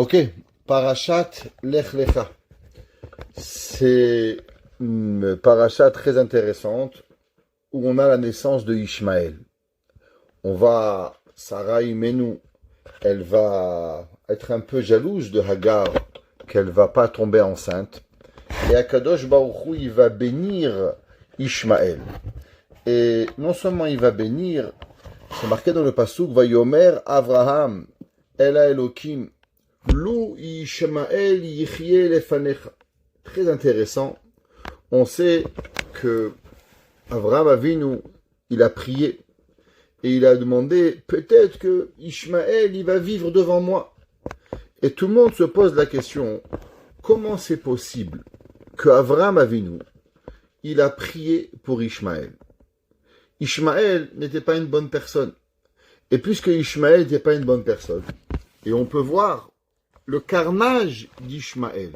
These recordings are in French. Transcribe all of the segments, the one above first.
Ok, Parashat Lech Lecha. C'est une parasha très intéressante où on a la naissance de Ishmaël. Sarah Imenu, elle va être un peu jalouse de Hagar, qu'elle va pas tomber enceinte. Et Akadosh Baruch Hu, il va bénir Ishmaël. Et non seulement il va bénir, c'est marqué dans le pasuk, Vayomer Avraham, Ela Elokim, Lou Ishmael Yichye Lefanecha. Très intéressant. On sait que Avraham Avinu, il a prié et il a demandé, peut-être que Ishmaël, il va vivre devant moi. Et tout le monde se pose la question, comment c'est possible que Avraham Avinu, il a prié pour Ishmaël? Ishmaël n'était pas une bonne personne. Et puisque Ishmaël n'était pas une bonne personne, et on peut voir le carnage d'Ishmaël,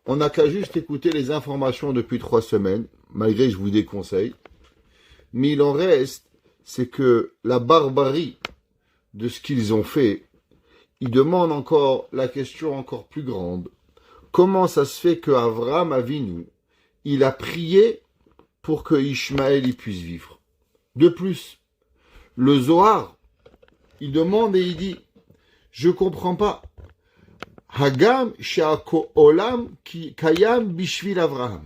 on n'a qu'à juste écouter les informations depuis 3 semaines, malgré que je vous déconseille, mais il en reste, c'est que la barbarie de ce qu'ils ont fait, ils demandent encore la question encore plus grande. Comment ça se fait que Avraham Avinu, il a prié pour que Ishmaël y puisse vivre? De plus, le Zohar, il demande et il dit, je comprends pas. Hagam she'ako olam ki kayam bishvil Avraham.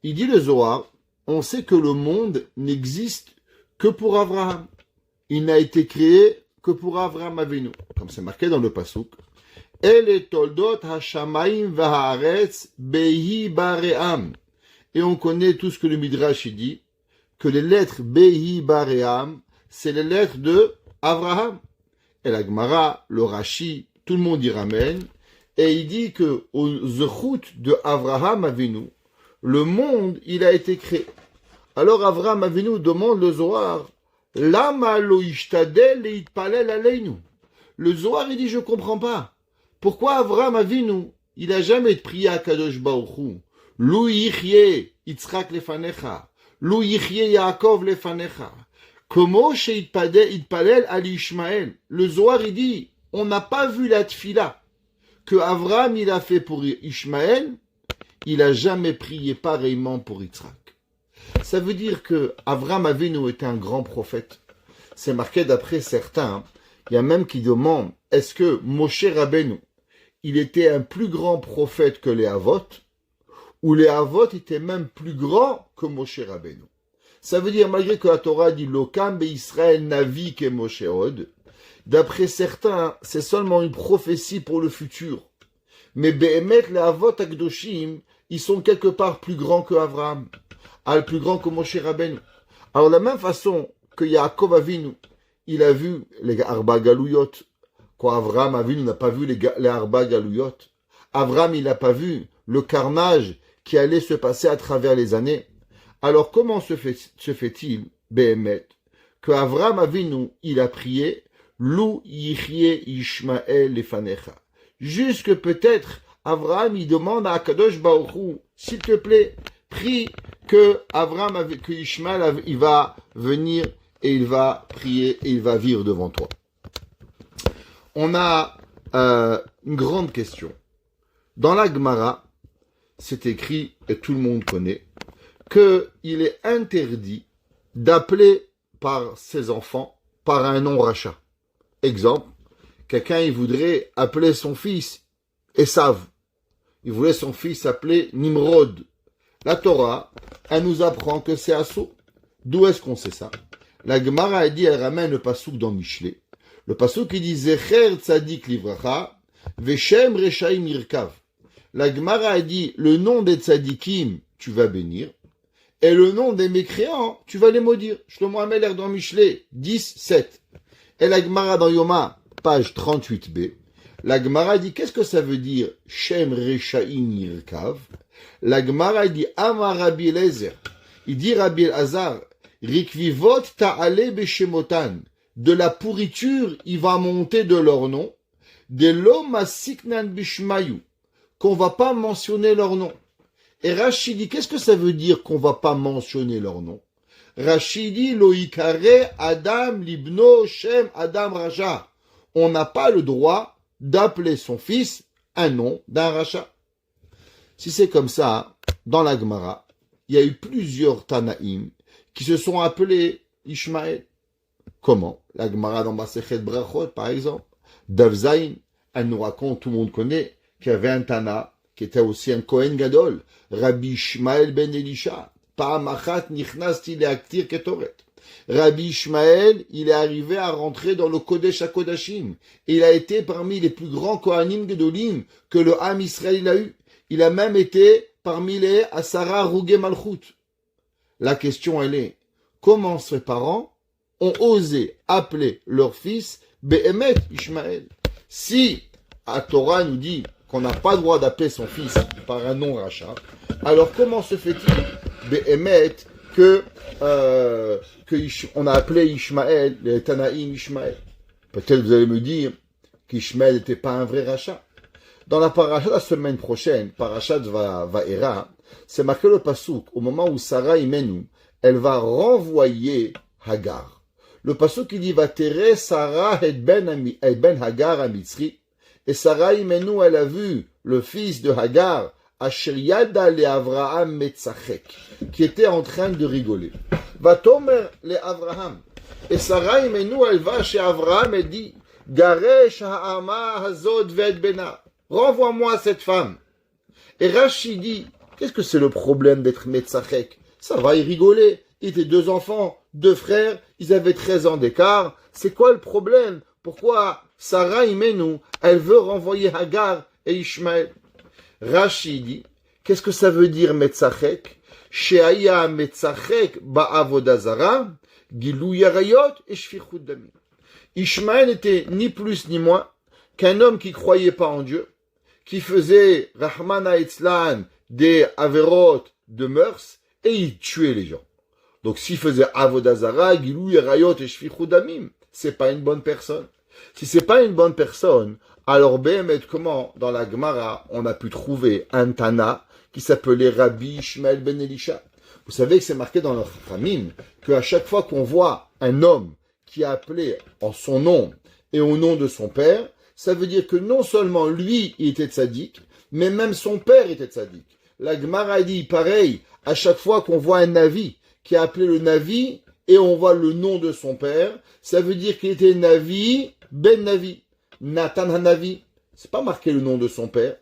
Il dit le Zohar, on sait que le monde n'existe que pour Avraham. Il n'a été créé que pour Avraham Avinu. Comme c'est marqué dans le pasuk. El toldot hashamayim v'haaretz behi baream. Et on connaît tout ce que le Midrash dit, que les lettres behi baream, c'est les lettres de Avraham. Et la Gemara, le Rashi, tout le monde y ramène. Et il dit que au zechut de Avraham Avinu, le monde, il a été créé. Alors Avraham Avinu demande le Zohar, Lama lo ishtadel et itpalel aleinu. Le Zohar, il dit, je comprends pas. Pourquoi Avraham Avinu, il a jamais prié à Kadosh Baruch Hu, Lou yichye Yitzchak lefanecha, Lou yichye Yaakov lefanecha. Comment chez itpalel al Ishmael? Le Zohar, il dit, on n'a pas vu la tfila que Avraham il a fait pour Ishmaël, il a jamais prié pareillement pour Yitzhak. Ça veut dire que Avraham Avinu était un grand prophète. C'est marqué d'après certains. Il y a même qui demandent, est-ce que Moshe Rabbeinu, il était un plus grand prophète que les Havot, ou les Havot étaient même plus grands que Moshe Rabbeinu? Ça veut dire, malgré que la Torah dit Lokam be Israël navi ke Moshe Od, d'après certains, c'est seulement une prophétie pour le futur. Mais Behemet, les Avot Akdoshim, ils sont quelque part plus grands que Avraham, plus grands que Moshe Rabbeinu. Alors, de la même façon que Yaakov Avinu, il a vu les Arba Galouyot, quoi, Avraham Avinu n'a pas vu les Arba Galouyot. Avraham, il n'a pas vu le carnage qui allait se passer à travers les années. Alors, comment se fait-il, Behemet, que Avraham Avinu, il a prié, Lou yichye Ishmael lefanecha. Jusque peut-être, Avraham, il demande à Kadosh Baruch Hu, s'il te plaît, prie que que Ishmael, il va venir et il va prier et il va vivre devant toi. On a une grande question. Dans la Gemara, c'est écrit, et tout le monde connaît, qu'il est interdit d'appeler par ses enfants par un nom rachat. Exemple, quelqu'un il voudrait appeler son fils Esav. Il voulait son fils appeler Nimrod. La Torah, elle nous apprend que c'est assaut. D'où est-ce qu'on sait ça? La Gemara a dit, elle ramène le pasuk dans Michelet. Le pasuk il dit Zecher tzadik livracha, veshem rechaim yirkav. La Gemara a dit, le nom des tzadikim, tu vas bénir, et le nom des mécréants, tu vas les maudire. Shlomo Ameler dans Michelet, 10-7. Et la Gemara dans Yoma, page 38b, la Gemara dit, qu'est-ce que ça veut dire Shem Rechaim Yirkav? La Gemara dit, Amar Rabbi Eliezer. Il dit Rabbi Elazar, Rikvivot ta'ale beshemotan. De la pourriture, il va monter de leur nom. De l'homme asiknan bishmayu. Qu'on va pas mentionner leur nom. Et Rashi dit, qu'est-ce que ça veut dire qu'on va pas mentionner leur nom? Rashi dit, Loïkare Adam Libno Shem Adam Raja. On n'a pas le droit d'appeler son fils un nom d'un rachat. Si c'est comme ça, dans la Gemara, il y a eu plusieurs Tanaïm qui se sont appelés Ishmaël. Comment? La Gemara dans Masechet Brachot, par exemple, Davzaïn, elle nous raconte, tout le monde connaît, qu'il y avait un Tana, qui était aussi un Kohen Gadol, Rabbi Ishmael ben Elisha, Pa'amachat Nichnasti le'aktir ketoret. Rabbi Ishmael, il est arrivé à rentrer dans le Kodesh HaKodashim. Il a été parmi les plus grands Kohanim Gedolim que le Ham Israël a eu. Il a même été parmi les Asara Rugé Malchut. La question, elle est, comment ses parents ont osé appeler leur fils Behemet Ishmael? Si la Torah nous dit qu'on n'a pas le droit d'appeler son fils par un nom rachat, alors comment se fait-il Behemet on a appelé Ishmaël, les Tanaïm Ishmaël? Peut-être vous allez me dire qu'Ishmaël n'était pas un vrai rachat. Dans la paracha la semaine prochaine, parachat Vaera, c'est marqué le pasouk, au moment où Sarah Imenu, elle va renvoyer Hagar. Le pasouk il dit, va terrer Sarah et ben Hagar à Mitzri, et Sarah Imenu, elle a vu le fils de Hagar, Asher Yada le Avraham Metzachek, qui était en train de rigoler. Va tomer le Avraham. Et Sarah Imenu, elle va chez Avraham et dit, Garesh ha'ama hazod ved bena. Renvoie-moi cette femme. Et Rashi dit, qu'est-ce que c'est le problème d'être Metzachek? Ça va, il rigolait. Il était 2 enfants, 2 frères, ils avaient 13 ans d'écart. C'est quoi le problème? Pourquoi Sarah Imenu, elle veut renvoyer Hagar et Ishmaël? Rashi dit, qu'est-ce que ça veut dire Metzachek? Sheaya Metzachek ba'avodazara, gilou yarayot et shfichut damim. Ishmaël n'était ni plus ni moins qu'un homme qui croyait pas en Dieu, qui faisait Rahmana Itzlan des averot de mœurs, et il tuait les gens. Donc s'il faisait Avodazara, Gilou Yerayot et Shfichut Damim, c'est pas une bonne personne. Si c'est pas une bonne personne, alors Béhémet, comment dans la Gemara on a pu trouver un Tana qui s'appelait Rabbi Ishmael ben Elisha? Vous savez que c'est marqué dans le Chachamim qu'à chaque fois qu'on voit un homme qui a appelé en son nom et au nom de son père, ça veut dire que non seulement lui, il était tzaddik, mais même son père était tzaddik. La Gemara dit pareil, à chaque fois qu'on voit un Navi qui a appelé le Navi et on voit le nom de son père, ça veut dire qu'il était Navi ben Navi. Nathan Hanavi, c'est pas marqué le nom de son père.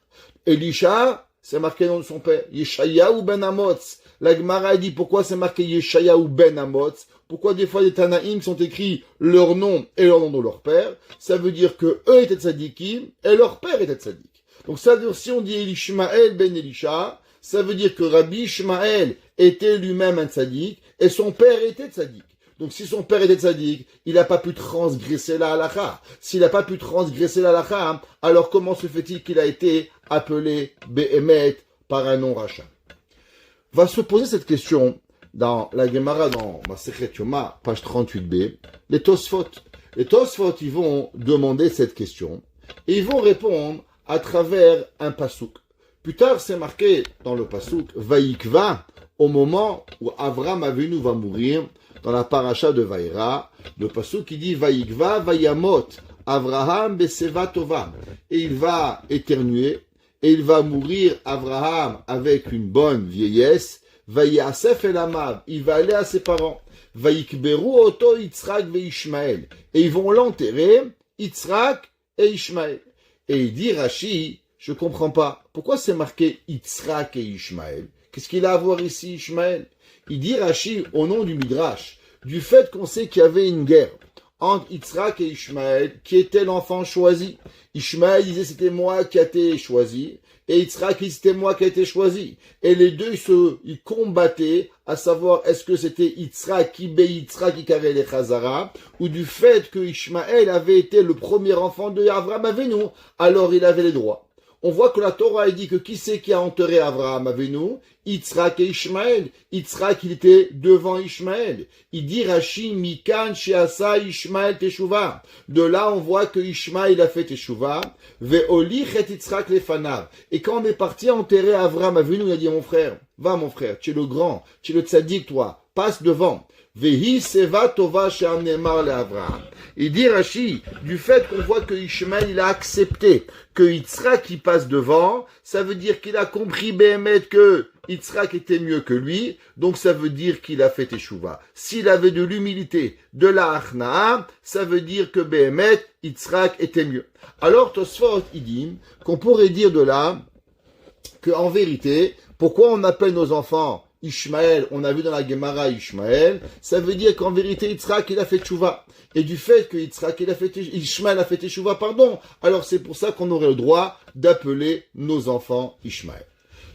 Elisha, c'est marqué le nom de son père. Yeshayahu ben Amotz. La Gemara dit pourquoi c'est marqué Yeshayahu ben Amotz. Pourquoi des fois les Tanaïm sont écrits leur nom et leur nom de leur père? Ça veut dire que eux étaient tzadikim et leur père était tzadik. Donc ça veut dire, si on dit Ishmael ben Elisha, ça veut dire que Rabbi Ishmael était lui-même un tzadik et son père était tzadik. Donc si son père était tzadik, il n'a pas pu transgresser la halakha. S'il n'a pas pu transgresser la halakha, alors comment se fait-il qu'il a été appelé Behemet par un nom rachat? Va se poser cette question dans la Gemara, dans Masechet Yoma, page 38b, les Tosfot. Les Tosfot, ils vont demander cette question et ils vont répondre à travers un pasouk. Plus tard, c'est marqué dans le pasouk Vaïkva, au moment où Avram Avinu va mourir, dans la paracha de Vaïra, le pasouk qui dit Vaïkva Vayamot, Avraham Beseva Tova. Et il va éternuer, et il va mourir, Avraham, avec une bonne vieillesse. Vayasef el Amav, il va aller à ses parents. Vayikberu Oto Yitzhak ve Ishmael. Et ils vont l'enterrer, Yitzhak et Ishmael. Et il dit Rashi, je comprends pas, pourquoi c'est marqué Yitzhak et Ishmael? Qu'est-ce qu'il a à voir ici, Ishmael? Il dit Rashi, au nom du Midrash, du fait qu'on sait qu'il y avait une guerre entre Yitzhak et Ishmael, qui était l'enfant choisi. Ishmael disait c'était moi qui ai été choisi, et Yitzhak dit c'était moi qui ai été choisi. Et les deux, ils combattaient, à savoir est-ce que c'était Yitzhak qui carrait les Chazara, ou du fait que Ishmael avait été le premier enfant de Avraham Avinu, alors il avait les droits. On voit que la Torah a dit que qui c'est qui a enterré Avraham Avinu? Yitzhak et Ishmael. Yitzhak, il était devant Ishmael. Il dit Rashi, Mikan sheasa Ishmael teshuva. De là, on voit que Ishmael a fait teshuva. Ve'olich et Yitzhak lefanav. Et quand on est parti enterrer Avraham Avinu, il a dit mon frère, va mon frère, tu es le grand, tu es le tzaddik toi. passe devant. Vehi seva tova she'amnemar le Avraham. Il dit Rashi, du fait qu'on voit que Ishmaël il a accepté que Yitzhak il passe devant, ça veut dire qu'il a compris Béhémet que Yitzhak était mieux que lui, donc ça veut dire qu'il a fait Teshuvah. S'il avait de l'humilité, de la Achna'a, ça veut dire que Béhémet, Yitzhak était mieux. Alors Tosfot il dit qu'on pourrait dire de là que en vérité, pourquoi on appelle nos enfants Ishmaël, on a vu dans la Gemara Ishmaël, ça veut dire qu'en vérité Yitzhak il a fait Teshuvah. Et du fait que Ishmaël a fait Teshuvah, alors c'est pour ça qu'on aurait le droit d'appeler nos enfants Ishmaël.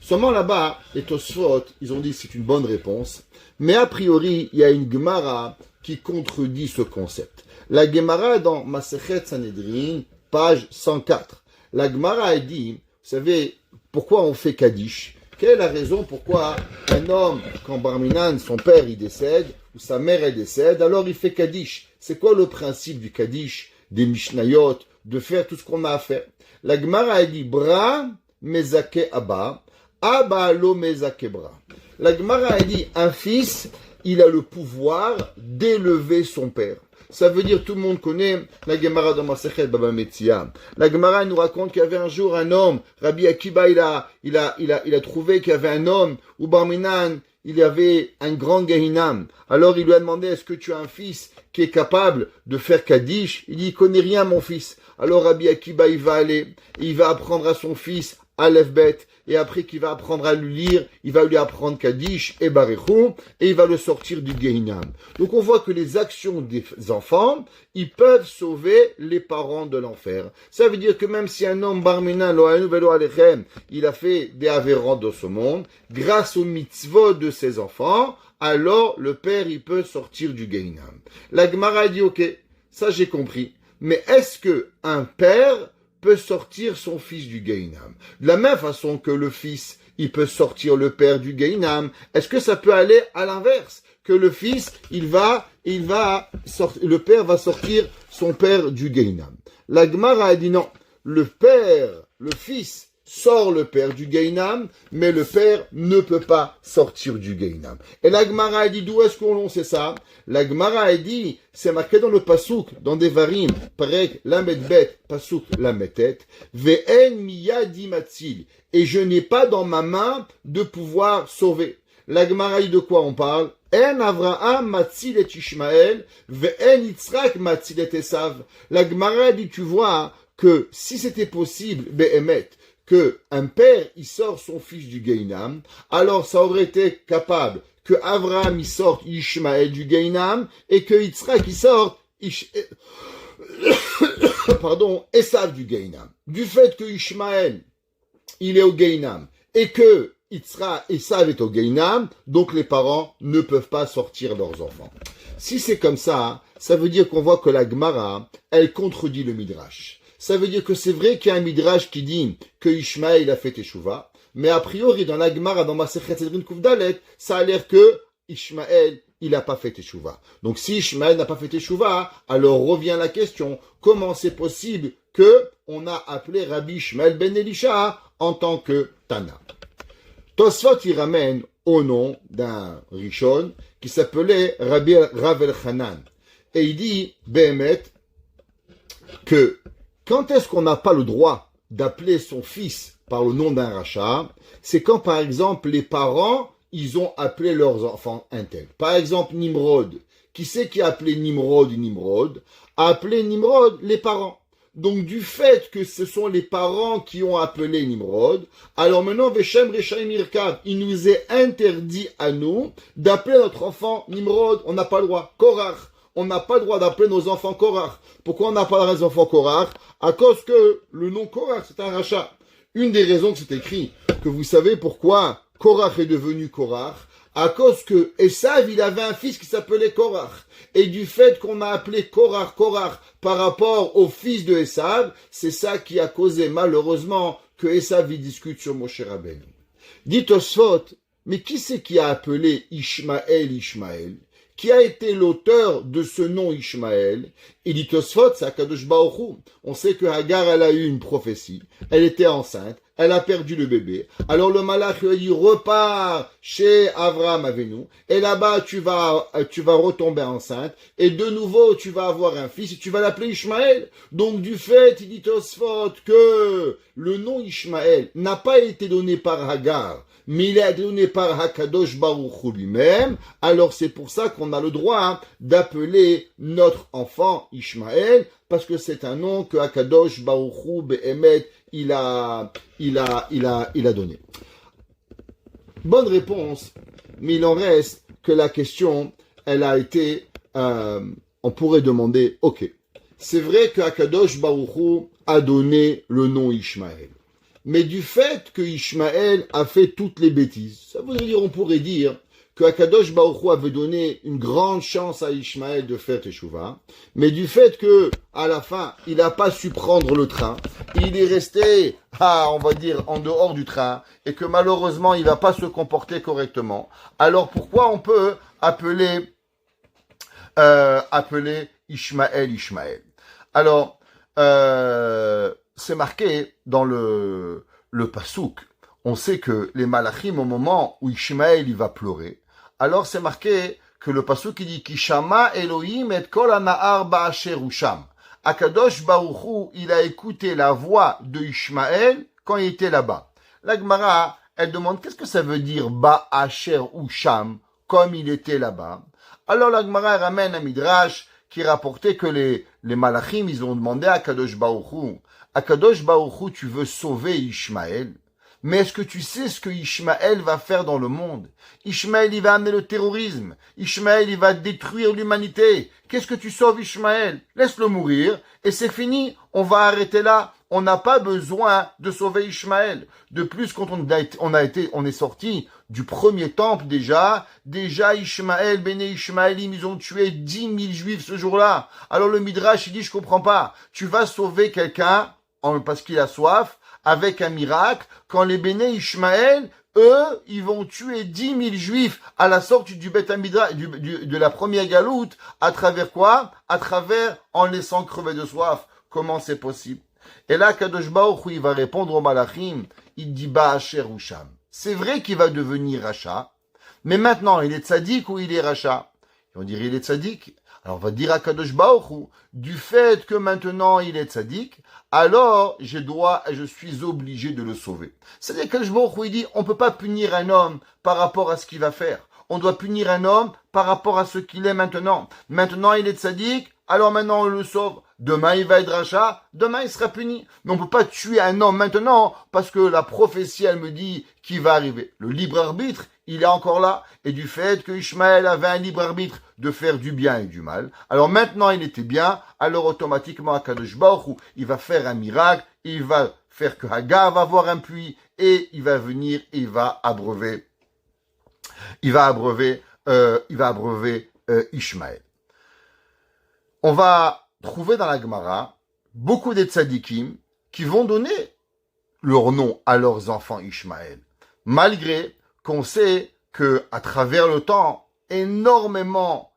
Seulement là-bas, les Tosfot, ils ont dit que c'est une bonne réponse, mais a priori, il y a une Gemara qui contredit ce concept. La Gemara dans Masechet Sanhedrin, page 104. La Gemara a dit, vous savez, pourquoi on fait Kaddish? Quelle est la raison pourquoi un homme, quand Barminan, son père, il décède, ou sa mère, elle décède, alors il fait Kaddish? C'est quoi le principe du Kaddish, des Mishnayot, de faire tout ce qu'on a à faire? La Gemara a dit, Bra mezake Abba, Abba lo mezake Bra. La Gemara a dit, un fils, il a le pouvoir d'élever son père. Ça veut dire, tout le monde connaît la Gemara de Masechet Baba Metzia. La Gemara nous raconte qu'il y avait un jour un homme, Rabbi Akiba, il a trouvé qu'il y avait un homme, ou Barminan, il y avait un grand Gehinam. Alors il lui a demandé, est-ce que tu as un fils qui est capable de faire Kaddish? Il dit, il connaît rien mon fils. Alors Rabbi Akiba, il va aller, et il va apprendre à son fils Aleph Bet, et après qu'il va apprendre à lui lire, il va lui apprendre Kaddish et Barichou, et il va le sortir du Gehinam. Donc on voit que les actions des enfants, ils peuvent sauver les parents de l'enfer. Ça veut dire que même si un homme Barminan, Lohanou Velo Alechem, il a fait des avérantes dans ce monde, grâce aux mitzvot de ses enfants, alors le père, il peut sortir du Gehinam. La Gemara dit, ok, ça j'ai compris, mais est-ce que un père peut sortir son fils du Gehinam? De la même façon que le fils, il peut sortir le père du Gehinam, est-ce que ça peut aller à l'inverse? Que le fils, le père va sortir son père du Gehinam. La Gemara a dit non, le fils sort le père du Gehinam, mais le père ne peut pas sortir du Gehinam. Et la Gemara a dit, d'où est-ce qu'on sait ça? La Gemara a dit, c'est marqué dans le Pasuk, dans Devarim, Parek, Lamedbet, Pasuk, Lametet, Ve'en miyadi matzil, et je n'ai pas dans ma main de pouvoir sauver. La Gemara dit de quoi on parle? En Avraham matzil et Ishmael, ve'en Yitzhak matzil et Esav. La Gemara dit, tu vois, que si c'était possible, Be'emet, que un père, il sort son fils du Gehinam, alors ça aurait été capable que Avraham, il sorte Ishmaël du Gehinam, et que Yitzhak, il sorte Esav du Gehinam. Du fait que Ishmaël, il est au Gehinam, et que Esav est au Gehinam, donc les parents ne peuvent pas sortir leurs enfants. Si c'est comme ça, ça veut dire qu'on voit que la Gemara, elle contredit le Midrash. Ça veut dire que c'est vrai qu'il y a un Midrash qui dit que Ishmaël a fait Teshuvah, mais a priori, dans la Gemara, dans Masechet Sanhedrin Kuf Dalet, ça a l'air que Ishmaël, il n'a pas fait Teshuvah. Donc si Ishmaël n'a pas fait Teshuvah, alors revient la question, comment c'est possible que on a appelé Rabbi Ishmael ben Elisha en tant que Tana? Tosfot, il ramène au nom d'un Rishon qui s'appelait Rabbi Rav Elchanan. Et il dit, Behemet, que quand est-ce qu'on n'a pas le droit d'appeler son fils par le nom d'un rachat? C'est quand, par exemple, les parents, ils ont appelé leurs enfants un tel. Par exemple, Nimrod. Qui c'est qui a appelé Nimrod? A appelé Nimrod les parents. Donc, du fait que ce sont les parents qui ont appelé Nimrod, alors maintenant, Veshem Rechaim Irkav, il nous est interdit à nous d'appeler notre enfant Nimrod. On n'a pas le droit. Korach. On n'a pas le droit d'appeler nos enfants Korach. Pourquoi on n'a pas le droit des enfants Korach? À cause que le nom Korach, c'est un rachat. Une des raisons que c'est écrit, que vous savez pourquoi Korach est devenu Korach, à cause que Esav, il avait un fils qui s'appelait Korach. Et du fait qu'on a appelé Korach par rapport au fils de Esav, c'est ça qui a causé malheureusement que Esav y discute sur Moshe Rabbeinu. Dit Tosfot, mais qui c'est qui a appelé Ishmaël? Qui a été l'auteur de ce nom Ishmaël? Il dit Tosfot, c'est Akadosh Baruch Hu. On sait que Hagar, elle a eu une prophétie. Elle était enceinte. Elle a perdu le bébé. Alors le malach lui a dit, repars chez Avraham Avinu. Et là-bas, tu vas retomber enceinte. Et de nouveau, tu vas avoir un fils et tu vas l'appeler Ishmaël. Donc du fait, il dit Tosfot, que le nom Ishmaël n'a pas été donné par Hagar, mais il est donné par Hakadosh Baruch Hu lui-même. Alors c'est pour ça qu'on a le droit d'appeler notre enfant Ishmaël, parce que c'est un nom que Hakadosh Baruch Hu Be'emet il a donné. Bonne réponse, mais il en reste que la question, elle a été, on pourrait demander, ok, c'est vrai que Hakadosh Baruch Hu a donné le nom Ishmaël, mais du fait que Ishmaël a fait toutes les bêtises, ça veut dire, on pourrait dire que Hakadosh Baruch Hu avait donné une grande chance à Ishmaël de faire Teshuvah, mais du fait que, à la fin, il n'a pas su prendre le train, il est resté, on va dire, en dehors du train, et que malheureusement, il va pas se comporter correctement. Alors pourquoi on peut appeler Ishmaël? Alors, c'est marqué dans le pasouk. On sait que les malachim, au moment où Ishmaël il va pleurer, alors c'est marqué que le pasuk il dit Kishama Elohim et kol hana'ar ba'asher usham. Akadosh Baruch Hu, il a écouté la voix de Ishmaël quand il était là-bas. La Gemara, elle demande qu'est-ce que ça veut dire ba'asher usham, comme il était là-bas. Alors la Gemara ramène un midrash qui rapportait que les malachim, ils ont demandé à Akadosh Baruch Hu, Akadosh Baruch Hu, tu veux sauver Ishmaël? Mais est-ce que tu sais ce que Ishmaël va faire dans le monde? Ishmaël, il va amener le terrorisme. Ishmaël, il va détruire l'humanité. Qu'est-ce que tu sauves Ishmaël? Laisse-le mourir et c'est fini. On va arrêter là. On n'a pas besoin de sauver Ishmaël. De plus, quand on est sorti du premier temple déjà Ishmaël, Béné Ishmaëlim, ils ont tué 10 000 juifs ce jour-là. Alors le Midrash, il dit, je comprends pas. Tu vas sauver quelqu'un parce qu'il a soif, avec un miracle, quand les Béné Ishmaël, eux, ils vont tuer 10 000 juifs à la sortie du Beth Amidrash, de la première galoute, à travers quoi? À travers en laissant crever de soif. Comment c'est possible? Et là, Kadosh Baruch Hu, il va répondre au Malachim, il dit Ba'asher Usham. C'est vrai qu'il va devenir rachat, mais maintenant, il est tzaddik ou il est rachat? Et on dirait il est tzaddik. Alors on va dire à Kadosh Baruch Hu, du fait que maintenant il est tzaddik, alors je suis obligé de le sauver. C'est-à-dire que Kadosh Baruch Hu, il dit, on peut pas punir un homme par rapport à ce qu'il va faire. On doit punir un homme par rapport à ce qu'il est maintenant. Maintenant il est tzaddik, alors maintenant on le sauve. Demain il va être rachat, demain il sera puni. Mais on peut pas tuer un homme maintenant parce que la prophétie elle me dit qu'il va arriver. Le libre arbitre, il est encore là. Et du fait que Ishmaël avait un libre arbitre de faire du bien et du mal, alors maintenant il était bien, alors automatiquement Akadosh Baruch Hu, il va faire un miracle, il va faire que Hagar va avoir un puits et il va venir et il va abreuver Ishmaël. On va trouver dans la Gemara beaucoup de tzadikim qui vont donner leur nom à leurs enfants Ishmaël, malgré qu'on sait que à travers le temps,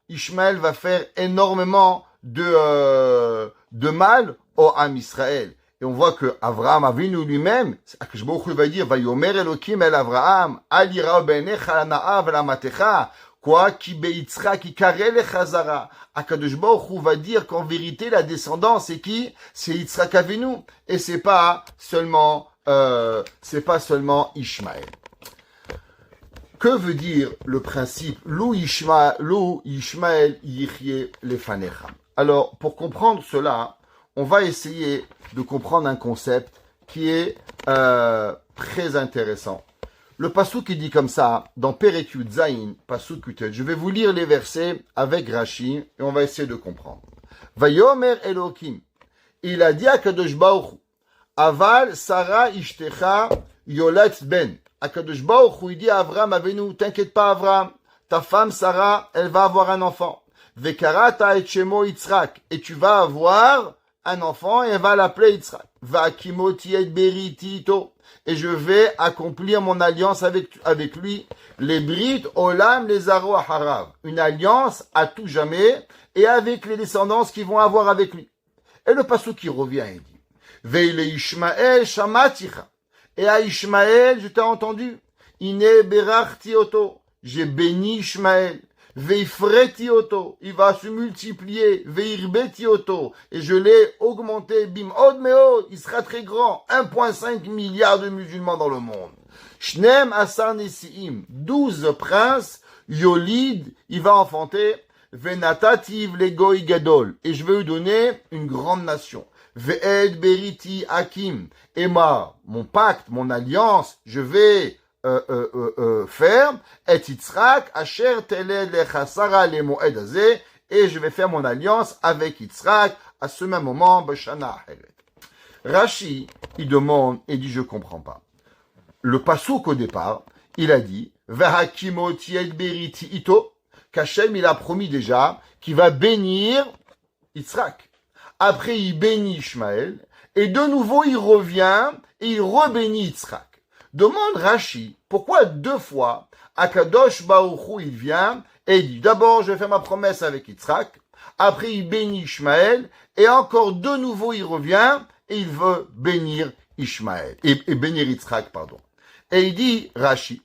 Ishmaël va faire énormément de mal au Am Israël. Et on voit que Avraham Avinu lui-même, Akadosh Baruch Hu va dire, Vayomer Elokim el Avraham, al yira beinecha lana'a velamatecha, quoi, ki beitzra, ki kare lechazara. Akadosh Baruch Hu va dire qu'en vérité, la descendance, c'est qui? C'est Yitzhak Avinu. Et c'est pas seulement Ishmaël. Que veut dire le principe Lou Ishmael yichye lefanecha? Alors, pour comprendre cela, on va essayer de comprendre un concept qui est très intéressant. Le pasuk qui dit comme ça, dans Perek Yud Zayin, pasuk Yutet, je vais vous lire les versets avec Rashi et on va essayer de comprendre. Vayomer Elokim, il a dit à Kadosh Baruch Hu, Aval Sarah Ishtecha Yolet Ben. Akadosh Baruch Hu, il dit à Avraham Avinu, t'inquiète pas Avraham, ta femme Sarah, elle va avoir un enfant. Vekarata et Shemo Yitzhak, et tu vas avoir un enfant et elle va l'appeler Yitzhak. Vakimoti et beritito. Et je vais accomplir mon alliance avec lui. Les Brit, Olam, les Aro Harav. Une alliance à tout jamais et avec les descendants qui vont avoir avec lui. Et le passage qui revient, il dit, Veile Ishmael shamaticha. Et à Ishmael, je t'ai entendu. Ine berachti oto. J'ai béni Ishmael. Veifreti oto. Il va se multiplier. Veirbeti oto. Et je l'ai augmenté. Bim od meod. Il sera très grand. 1,5 milliard de musulmans dans le monde. Shnem asar nesiim. 12 princes. Yolid. Il va enfanter. Venatativ legoy gadol. Et je vais lui donner une grande nation. Ve'ed beriti hakim. Et mon pacte, mon alliance, je vais faire. Et Yitzhak asher teled lechasara le moed azeh. Et je vais faire mon alliance avec Yitzhak à ce même moment. B'shana heret. Rashi, il demande et dit je comprends pas. Le pasouk au départ, il a dit Vehakimot yed beriti ito. Qu'Hachem, il a promis déjà qu'il va bénir Yitzhak. Après, il bénit Ishmaël. Et de nouveau, il revient et il rebénit Yitzhak. Demande Rashi, pourquoi 2 fois, Akadosh Baruch Hu, il vient et il dit, d'abord, je vais faire ma promesse avec Yitzhak. Après, il bénit Ishmaël. Et encore de nouveau, il revient et il veut bénir Ishmaël. Et bénir Yitzhak, pardon. Et il dit, Rashi,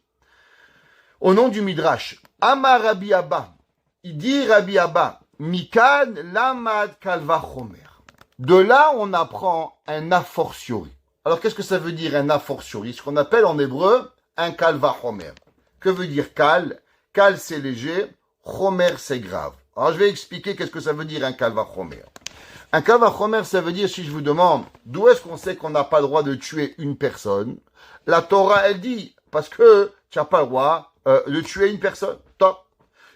au nom du Midrash, Amar Rabbi Abba, il dit Rabbi Abba, Mikan lamad kalva chomer. De là, on apprend un a fortiori. Alors, qu'est-ce que ça veut dire un a fortiori? Ce qu'on appelle en hébreu un kalva chomer. Que veut dire kal? Kal, c'est léger, chomer, c'est grave. Alors, je vais expliquer qu'est-ce que ça veut dire un kalva chomer. Un kalva chomer, ça veut dire, si je vous demande, d'où est-ce qu'on sait qu'on n'a pas le droit de tuer une personne? La Torah, elle dit, parce que tu n'as pas le droit de tuer une personne. Top.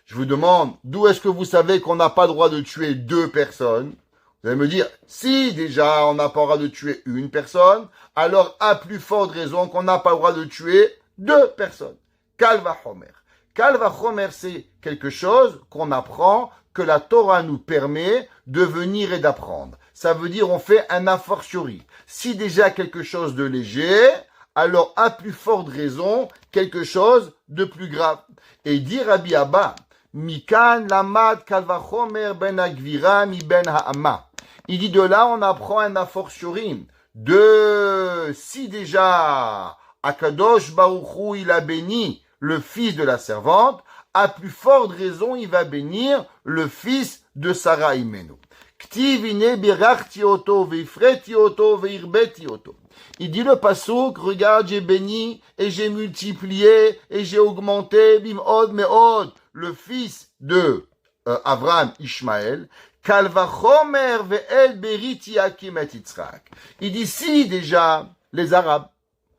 Je vous demande, d'où est-ce que vous savez qu'on n'a pas le droit de tuer 2 personnes? Vous allez me dire, si déjà on n'a pas le droit de tuer une personne, alors à plus forte raison qu'on n'a pas le droit de tuer 2 personnes. Kalva chomer. Kalva chomer, c'est quelque chose qu'on apprend, que la Torah nous permet de venir et d'apprendre. Ça veut dire on fait un a fortiori. Si déjà quelque chose de léger, alors à plus forte raison, quelque chose de plus grave. Et dit Rabbi Abba, Mikan lamad kalva chomer ben agvira mi ben ha'ama. Il dit de là on apprend un a fortiori. De si déjà Akadosh Baruch Hu il a béni le fils de la servante, à plus forte raison il va bénir le fils de Sarah Imenu. Ktivine birachti oto veifreti oto veirbeti oto. Il dit le pasouk, regarde, j'ai béni et j'ai multiplié et j'ai augmenté, bim'od me'od, le fils de Abraham, Ishmaël, kalva chomer ve'el beriti hakim et Yitzhak. Il dit si déjà les Arabes,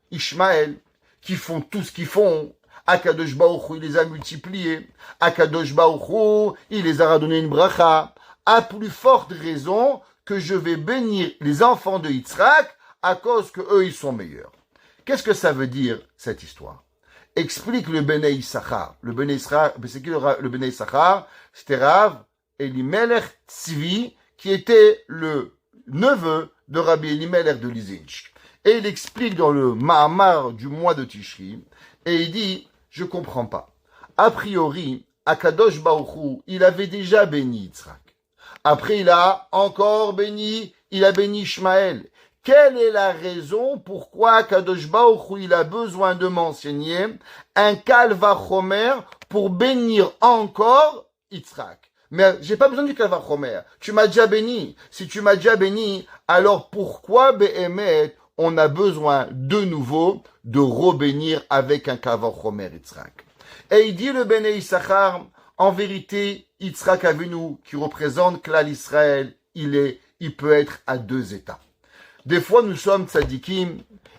Ishmaël, qui font tout ce qu'ils font, Akadosh Baruch Hu, il les a multipliés, Akadosh Baruch Hu, il les a donné une bracha, à plus forte raison que je vais bénir les enfants de Yitzhak à cause que eux ils sont meilleurs. Qu'est-ce que ça veut dire cette histoire? Explique le Bnei Issachar. Le Bnei Issachar, c'est qui le Bnei Issachar? C'était Rav Elimelech Tzvi, qui était le neveu de Rabbi Elimelech de Lizinch. Et il explique dans le Mahamar du mois de Tishri, et il dit, je comprends pas. A priori, Akadosh Baruch Hu, il avait déjà béni Yitzhak. Après, il a encore béni, il a béni Ishmaël. Quelle est la raison pourquoi Kadosh Baruch Hu, il a besoin de m'enseigner un kalva chomer pour bénir encore Yitzhak? Mais j'ai pas besoin du kalva chomer. Tu m'as déjà béni. Si tu m'as déjà béni, alors pourquoi Behemet on a besoin de nouveau de rebénir avec un kalva chomer Yitzhak? Et il dit le Bnei Issachar, en vérité, Yitzhak Avinu, qui représente Klal Israël, il peut être à 2 états. Des fois, nous sommes tzadikim,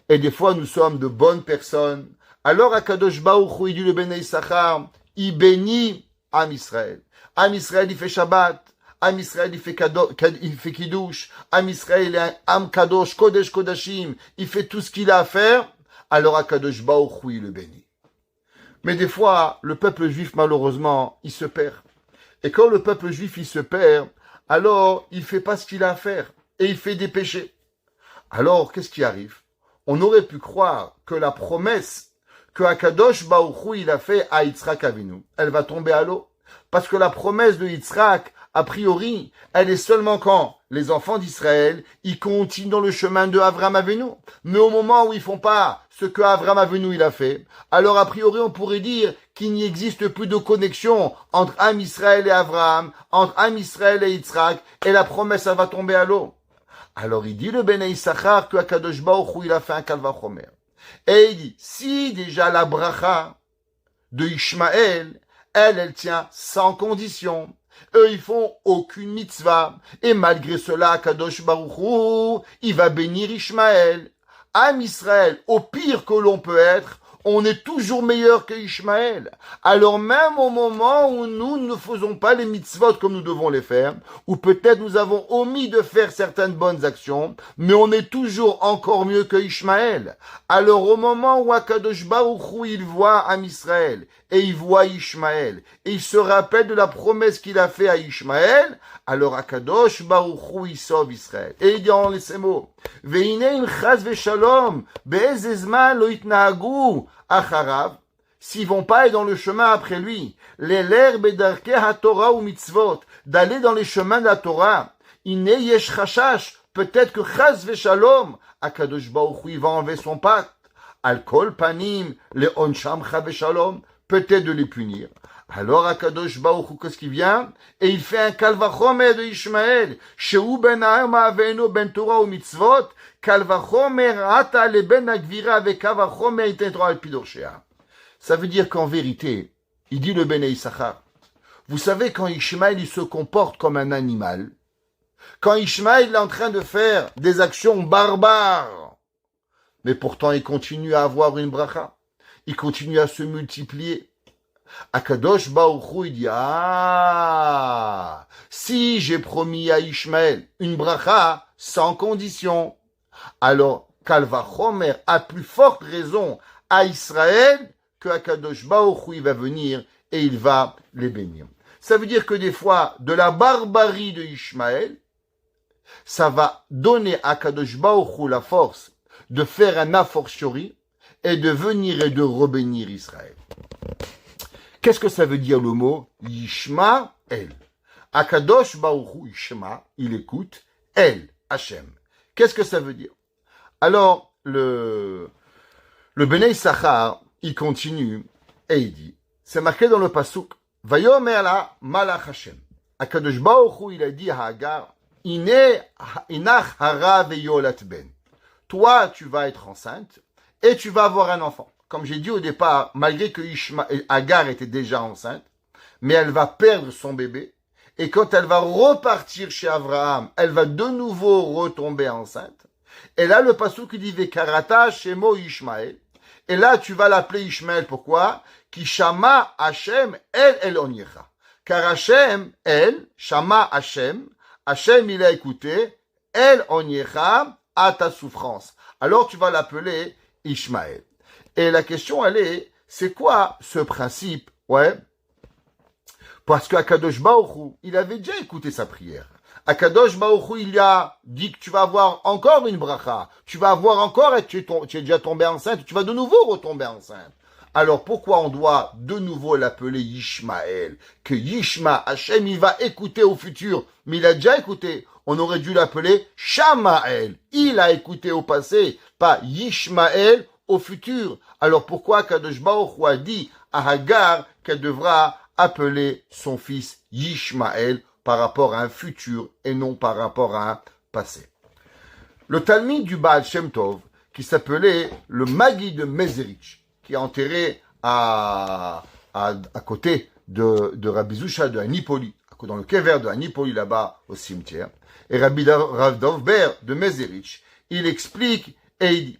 et des fois, nous sommes de bonnes personnes. Alors, Akadosh Baruch Hu, il dit le Bnei Issachar, il bénit Am Israël. Am Israël, il fait Shabbat. Am Israël, il fait Kiddush. Am Israël, il est un Am Kadosh, Kodesh Kodashim. Il fait tout ce qu'il a à faire. Alors, Akadosh Baruch Hu, il le bénit. Mais des fois, le peuple juif, malheureusement, il se perd. Et quand le peuple juif, il se perd, alors, il fait pas ce qu'il a à faire. Et il fait des péchés. Alors, qu'est-ce qui arrive? On aurait pu croire que la promesse que Akadosh Baruch Hu, il a fait à Yitzhak Avinu, elle va tomber à l'eau. Parce que la promesse de Yitzhak, a priori, elle est seulement quand les enfants d'Israël, ils continuent dans le chemin de Avram Avinu. Mais au moment où ils font pas ce que Avram Avinu il a fait, alors a priori on pourrait dire qu'il n'y existe plus de connexion entre Am Israël et Avram, entre Am Israël et Yitzhak, et la promesse elle va tomber à l'eau. Alors il dit le Bnei Issachar que Akadosh Baruch Hu il a fait un Kal Vachomer. Et il dit, si déjà la bracha de Ishmaël, elle tient sans condition. Eux, ils font aucune mitzvah. Et malgré cela, Kadosh Baruch Hu, il va bénir Ishmaël. Am Israël, au pire que l'on peut être, on est toujours meilleur que Ishmaël. Alors même au moment où nous ne faisons pas les mitzvot comme nous devons les faire, ou peut-être nous avons omis de faire certaines bonnes actions, mais on est toujours encore mieux que Ishmaël. Alors au moment où Akadosh Baruch Hu, il voit Am Israël, et il voit Ishmaël, et il se rappelle de la promesse qu'il a fait à Ishmaël, alors Akadosh Baruch Hu, il sauve Israël. Et il dit en ces mots, Ve'ineim chaz ve'shalom, be'ezezman lo itnahagu, acharav, s'ils vont pas aller dans le chemin après lui, les l'herbe d'arke ha-Torah ou mitzvot, d'aller dans les chemins de la Torah, iné yesh chashash, peut-être que chaz ve'shalom, Akadosh Baruch Hu, il va enlever son pacte, al kol panim, le onsham ve'shalom, peut-être de les punir. Alors Akadosh Baruch Hu, qu'est-ce qui vient? Et il fait un Kal Vachomer de Ishmaël. Shehu ben Ha'ema avenu ben Torah ou mitzvot. Kal Vachomer ata le ben Agvira avec Kal Vachomer iten al pidorshea. Ça veut dire qu'en vérité, il dit le Bnei Issachar. Vous savez, quand Ishmaël, il se comporte comme un animal, quand Ishmaël est en train de faire des actions barbares, mais pourtant il continue à avoir une bracha, il continue à se multiplier. Akadosh Baruch Hu, il dit, si j'ai promis à Ishmaël une bracha sans condition, alors Kal Vachomer a plus forte raison à Israël que Akadosh Baruch Hu, il va venir et il va les bénir. Ça veut dire que des fois, de la barbarie de Ishmaël, ça va donner à Akadosh Baruch Hu la force de faire un a fortiori et de venir et de rebénir Israël. Qu'est-ce que ça veut dire le mot Yishmael? Akadosh Baruch Hu Yishma, il écoute, El, Hashem. Qu'est-ce que ça veut dire? Alors, le Bnei Issachar, il continue et il dit, c'est marqué dans le pasuk, Vayomer la Malach Hashem. Akadosh Baruch Hu, il a dit à Hagar, Inach hara veyolat ben. Toi, tu vas être enceinte et tu vas avoir un enfant. Comme j'ai dit au départ, malgré que Hagar était déjà enceinte, mais elle va perdre son bébé, et quand elle va repartir chez Abraham, elle va de nouveau retomber enceinte. Et là, le pasuk qui dit Vekarata Shemo Ishmael. Et là, tu vas l'appeler Ishmael. Pourquoi? Kishama Hashem El Onyecha. Car Hashem, Shama Hashem, Hashem, il a écouté, El Onyecha à ta souffrance. Alors tu vas l'appeler Ishmael. Et la question, elle est, c'est quoi ce principe? Ouais. Parce qu'Akadosh Baruch Hu, il avait déjà écouté sa prière. Akadosh Baruch Hu, il a dit que tu vas avoir encore une bracha. Tu vas avoir encore, tu es déjà tombé enceinte, tu vas de nouveau retomber enceinte. Alors pourquoi on doit de nouveau l'appeler Yishmael? Que Yishma, Hashem, il va écouter au futur. Mais il a déjà écouté. On aurait dû l'appeler Shamael. Il a écouté au passé, pas Yishmael au futur. Alors pourquoi Kadosh Baruch Hu a dit à Hagar qu'elle devra appeler son fils Yishmael par rapport à un futur et non par rapport à un passé? Le Talmid du Baal Shem Tov, qui s'appelait le Magi de Mezerich, qui est enterré à côté de Rabbi Zusha de Anipoli, dans le kever de Anipoli là-bas au cimetière, et Rabbi Rav Dovber de Mezerich, il explique et il dit,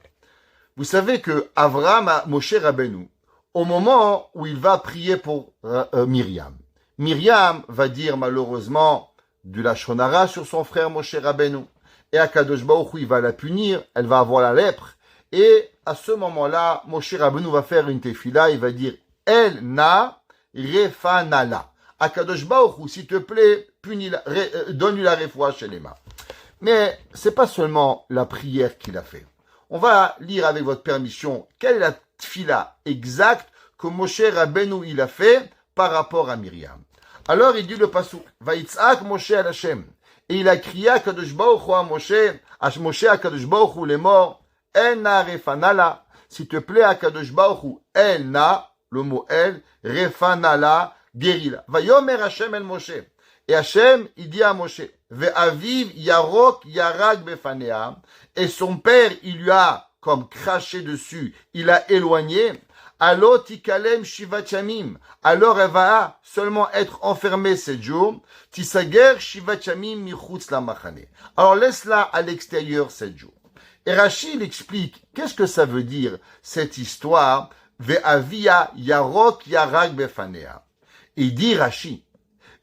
vous savez que Avraham a Moshe Rabbeinu, au moment où il va prier pour Myriam, Myriam va dire malheureusement du lashon hara sur son frère Moshe Rabbeinu, et Akadosh Baruch Hu, il va la punir, elle va avoir la lèpre, et à ce moment-là, Moshe Rabbeinu va faire une tefila, il va dire El na refanala. Akadosh Baruch Hu, s'il te plaît, donne-lui la refoua chez les mains. Mais c'est pas seulement la prière qu'il a fait. On va lire avec votre permission quelle est la tfila exacte que Moshe Rabbeinu il a fait par rapport à Myriam. Alors il dit le pasuk, Vayitzak Moshe al Hashem. Et il a crié à Kadosh Baruch Hu à Moshe à Kadosh Baruch Hu les morts, Elna refanala. S'il te plaît à Kadosh Baruch Hu, Elna, le mot El, refanala, guérila. Vayomer Hashem el Moshe. Et Hashem, il dit à Moshe, Ve'aviv yarok yarag befanea. Et son père, il lui a comme craché dessus, il a éloigné. Alot tikalem shivat yamim. Alors elle va seulement être enfermée 7 jours. Tisager shivat yamim michutz la machane. Alors laisse-la à l'extérieur 7 jours. Et Rashi il explique qu'est-ce que ça veut dire cette histoire. Ve'avia yarok yarag befanea. Il dit Rashi.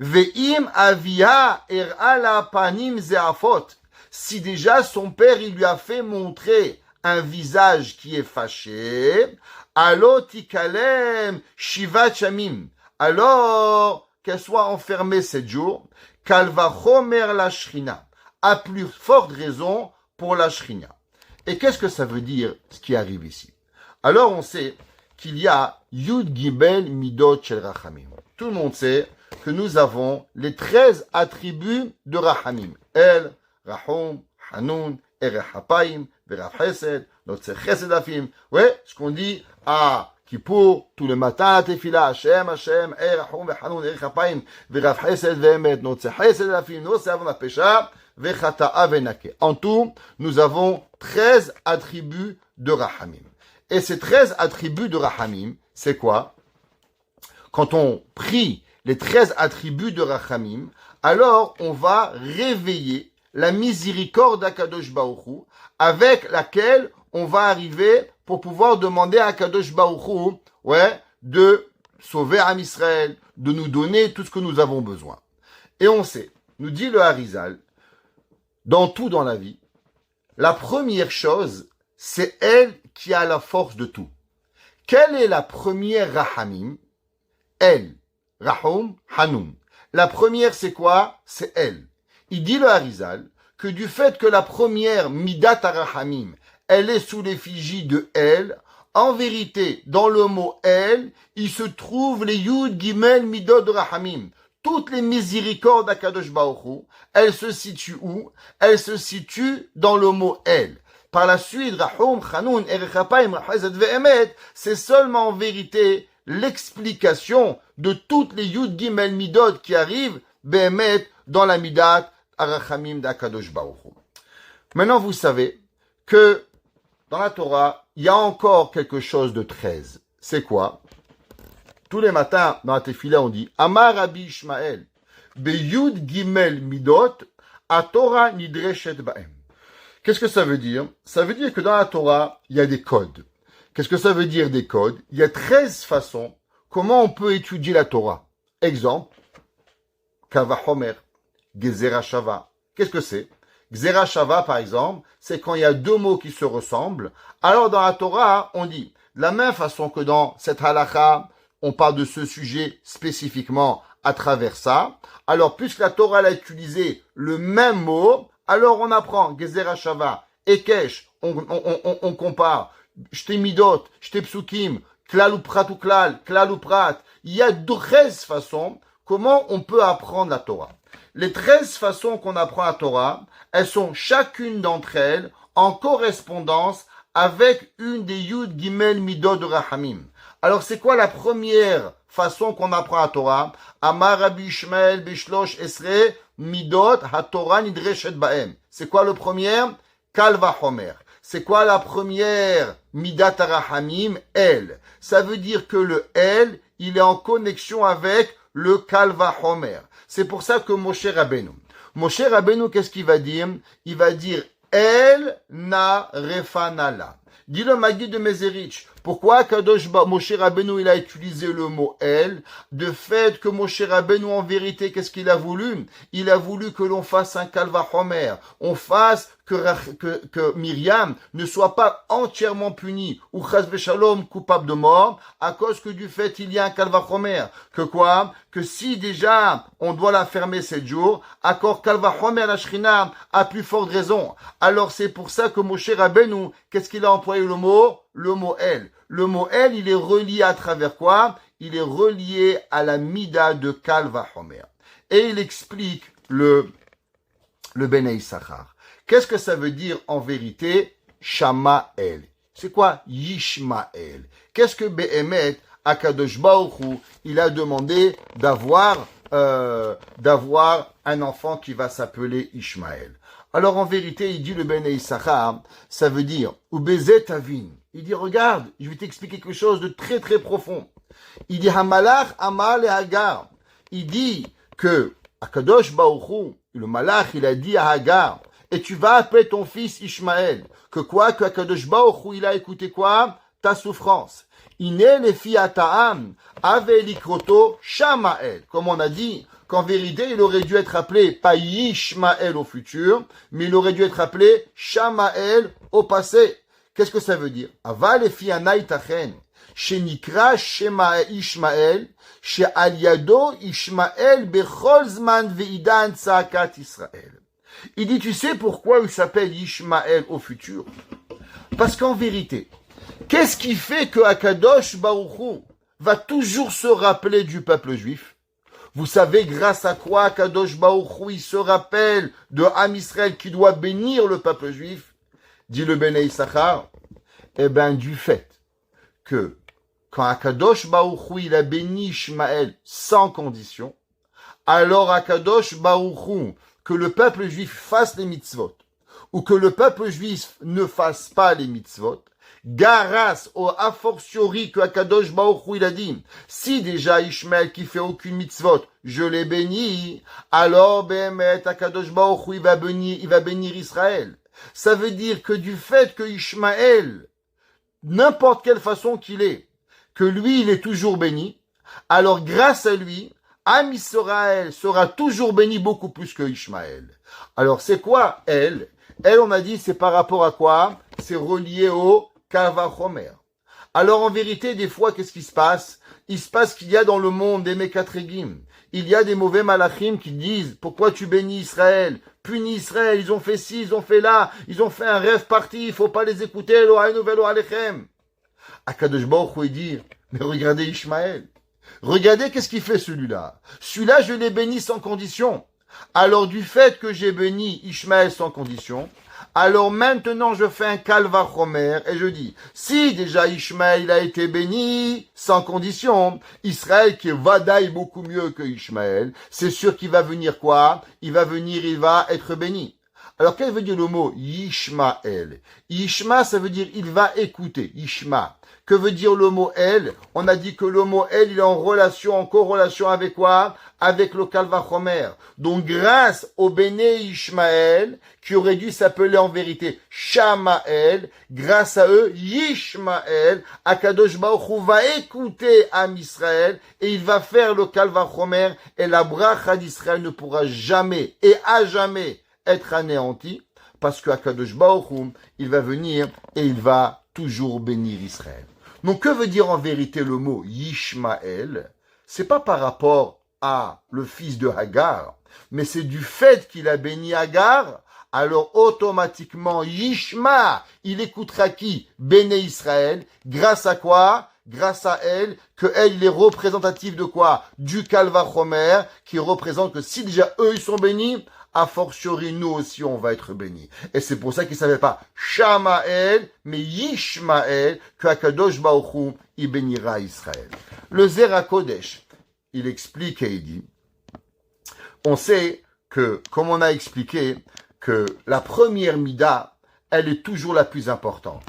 Ve'im avia er'ala panim ze'afot. Si déjà son père il lui a fait montrer un visage qui est fâché, alors tikalem shivat shamim. Alors qu'elle soit enfermée 7 jours, kalva chomer la shrina. À plus forte raison pour la shrina. Et qu'est-ce que ça veut dire ce qui arrive ici? Alors on sait qu'il y a Yud Gimel Midot Shel Rachamim. Tout le monde sait que nous avons les 13 attributs de Rachamim. El, Rahum, Hanun, Erechapayim, Verav Chesed, Notze Chesed Afim. Ouais, ce qu'on dit à Kippour, tout le matin à Tefila, Hashem, Hashem, Rahum, Hanun, Erechapayim, Verav Chesed, Vehemet, Notze Chesed Afim, Notze Avon Apesha, Vechata'a Venake. En tout, nous avons 13 attributs de Rachamim. Et ces 13 attributs de Rachamim, c'est quoi? Quand on prie les 13 attributs de Rachamim, alors on va réveiller la miséricorde d'Akadosh Baruch Hu, avec laquelle on va arriver pour pouvoir demander à Akadosh Baruch Hu, de sauver Am Israël, de nous donner tout ce que nous avons besoin. Et on sait, nous dit le Harizal, dans tout dans la vie, la première chose, c'est elle qui a la force de tout. Quelle est la première Rachamim? Elle. Rahum, Hanun. La première, c'est quoi? C'est elle. Il dit le Harizal que du fait que la première Midat Rahamim, elle est sous l'effigie de elle, en vérité, dans le mot elle, il se trouve les Yud Gimel Midot de Rahamim. Toutes les miséricordes d'Akadosh Baruch Hu, elles se situent où? Elles se situent dans le mot elle. Par la suite, Rahum, Hanun, Erechapayim, Chesed Ve'emet, c'est seulement en vérité l'explication de toutes les Yud Gimel Midot qui arrivent, Be'emet, dans la Midat Arachamim d'Akadosh Baruch Hu. Maintenant, vous savez que dans la Torah, il y a encore quelque chose de 13. C'est quoi? Tous les matins, dans la Tefila, on dit Amar Rabbi Ishmael, Beyud Gimel Midot, a Torah Nidreshet Ba'em. Qu'est-ce que ça veut dire? Ça veut dire que dans la Torah, il y a des codes. Qu'est-ce que ça veut dire des codes? Il y a 13 façons comment on peut étudier la Torah. Exemple, Kava Homer, Gezerah Shava. Qu'est-ce que c'est? Gezerah Shava, par exemple, c'est quand il y a deux mots qui se ressemblent. Alors dans la Torah, on dit, de la même façon que dans cette halakha, on parle de ce sujet spécifiquement à travers ça. Alors puisque la Torah a utilisé le même mot, alors on apprend Gezerah Shava, Ekesh, on compare. J'te midot, j'te psukim, klal ou prat ou klal ou prat. Il y a 13 façons comment on peut apprendre la Torah. Les 13 façons qu'on apprend la Torah, elles sont chacune d'entre elles en correspondance avec une des Yud Gimel Midot de Rahamim. Alors c'est quoi la première façon qu'on apprend la Torah? Amar Rabbi Ishmael Bishlosh Esre Midot HaTorah Nidreshet Ba'em. C'est quoi le premier? Kal Vachomer. C'est quoi la première Midat Rahamim? Elle. Ça veut dire que le elle, il est en connexion avec le Kal Vachomer. C'est pour ça que Moshe Rabbeinu, qu'est-ce qu'il va dire? Il va dire El na refanala. Dit le Maggid de Mezerich. Pourquoi Moshe Rabbeinu, il a utilisé le mot El? De fait que Moshe Rabbeinu, en vérité, qu'est-ce qu'il a voulu? Il a voulu que l'on fasse un Kalvachomer. On fasse que Myriam ne soit pas entièrement punie ou Chas v'Shalom coupable de mort à cause que du fait il y a un Kalvachomer. Que quoi? Que si déjà on doit la fermer 7 jours, accord Kalvachomer la Shrina a plus forte raison. Alors c'est pour ça que Moshe Rabbeinu, qu'est-ce qu'il a employé le mot? Le mot El. Le mot El, il est relié à travers quoi? Il est relié à la Mida de Kalvachomer. Et il explique le Bnei Issachar. Qu'est-ce que ça veut dire en vérité Shamael? C'est quoi Yishmael? Qu'est-ce que Behemet Akadosh Baruch Hu, il a demandé d'avoir un enfant qui va s'appeler Ishmael? Alors en vérité, il dit le Bnei Issachar, ça veut dire Ubezet Avin. Il dit regarde, je vais t'expliquer quelque chose de très très profond. Il dit Hamalach Amal et Hagar. Il dit que Akadosh Baruch Hu, le Malach, il a dit à Hagar, et tu vas appeler ton fils Ishmael. Que quoi? Que Akadosh Baruch Hu, il a écouté quoi? Ta souffrance. Iné les filles à Ta'am, ave likroto Shamael. Comme on a dit, qu'en vérité, il aurait dû être appelé pas Ishmael au futur, mais il aurait dû être appelé Shamael au passé. Qu'est-ce que ça veut dire? Ava les filles à Naïtachen. Shenikra Shema Ishmael, She Aliado Ishmael Bechol Zman Veidan Tzakat Israël. Il dit, tu sais pourquoi il s'appelle Ishmael au futur? Parce qu'en vérité, qu'est-ce qui fait que Akadosh Baruch Hu va toujours se rappeler du peuple juif? Vous savez grâce à quoi Akadosh Baruch Hu il se rappelle de Am Israël qui doit bénir le peuple juif? Dit le Bnei Issachar. Eh bien, du fait que quand Akadosh Baruch Hu il a béni Ishmael sans condition, alors Akadosh Baruch Hu, que le peuple juif fasse les mitzvot, ou que le peuple juif ne fasse pas les mitzvot, grâce au a fortiori que Akadosh Baruch Hu il a dit, si déjà Ishmael qui fait aucune mitzvot, je l'ai béni, alors Behemet Akadosh Baruch Hu il va bénir Israël. Ça veut dire que du fait que Ishmael, n'importe quelle façon qu'il est, que lui il est toujours béni, alors grâce à lui, Am Israël sera toujours béni beaucoup plus que Ishmael. Alors c'est quoi elle? Elle, on a dit, c'est par rapport à quoi? C'est relié au Kavachomer. Alors en vérité, des fois, qu'est-ce qui se passe? Il se passe qu'il y a dans le monde des Mekatregim. Il y a des mauvais malachim qui disent, pourquoi tu bénis Israël? Punis Israël, ils ont fait ci, ils ont fait là, ils ont fait un rêve parti, il faut pas les écouter, lo hainu velo alechem. Akadosh Baruch Hu dit, mais regardez Ishmael. Regardez qu'est-ce qu'il fait celui-là. Celui-là, je l'ai béni sans condition. Alors du fait que j'ai béni Ishmael sans condition, alors maintenant je fais un Kalvachomer et je dis, si déjà Ishmael a été béni sans condition, Israël qui est vadaï beaucoup mieux que Ishmael, c'est sûr qu'il va venir quoi? Il va être béni. Alors qu'est-ce que veut dire le mot Yishmael? Yishma, ça veut dire il va écouter. Yishma. Que veut dire le mot El? On a dit que le mot El, il est en corrélation avec quoi? Avec le Kalvachomer. Donc, grâce au Béné Ishmael, qui aurait dû s'appeler en vérité Shamael, grâce à eux, Yishmael, Akadosh Baruch Hu va écouter Am Israël, et il va faire le Kalvachomer, et la bracha d'Israël ne pourra jamais, et à jamais, être anéantie, parce que Akadosh Baruch Hu, il va venir, et il va toujours bénir Israël. Donc, que veut dire en vérité le mot Yishmael? C'est pas par rapport à le fils de Hagar, mais c'est du fait qu'il a béni Hagar, alors automatiquement Yishma, il écoutera qui? Béné Israël, grâce à quoi? Grâce à elle, que elle est représentative de quoi? Du Kalvachomer, qui représente que si déjà eux ils sont bénis, a fortiori, nous aussi, on va être bénis. Et c'est pour ça qu'il ne savait pas Shamael, mais Yishmael, que Akadosh Baruch Hu, il bénira Israël. Le Zera Kodesh, il explique et il dit, on sait que, comme on a expliqué, que la première Mida, elle est toujours la plus importante.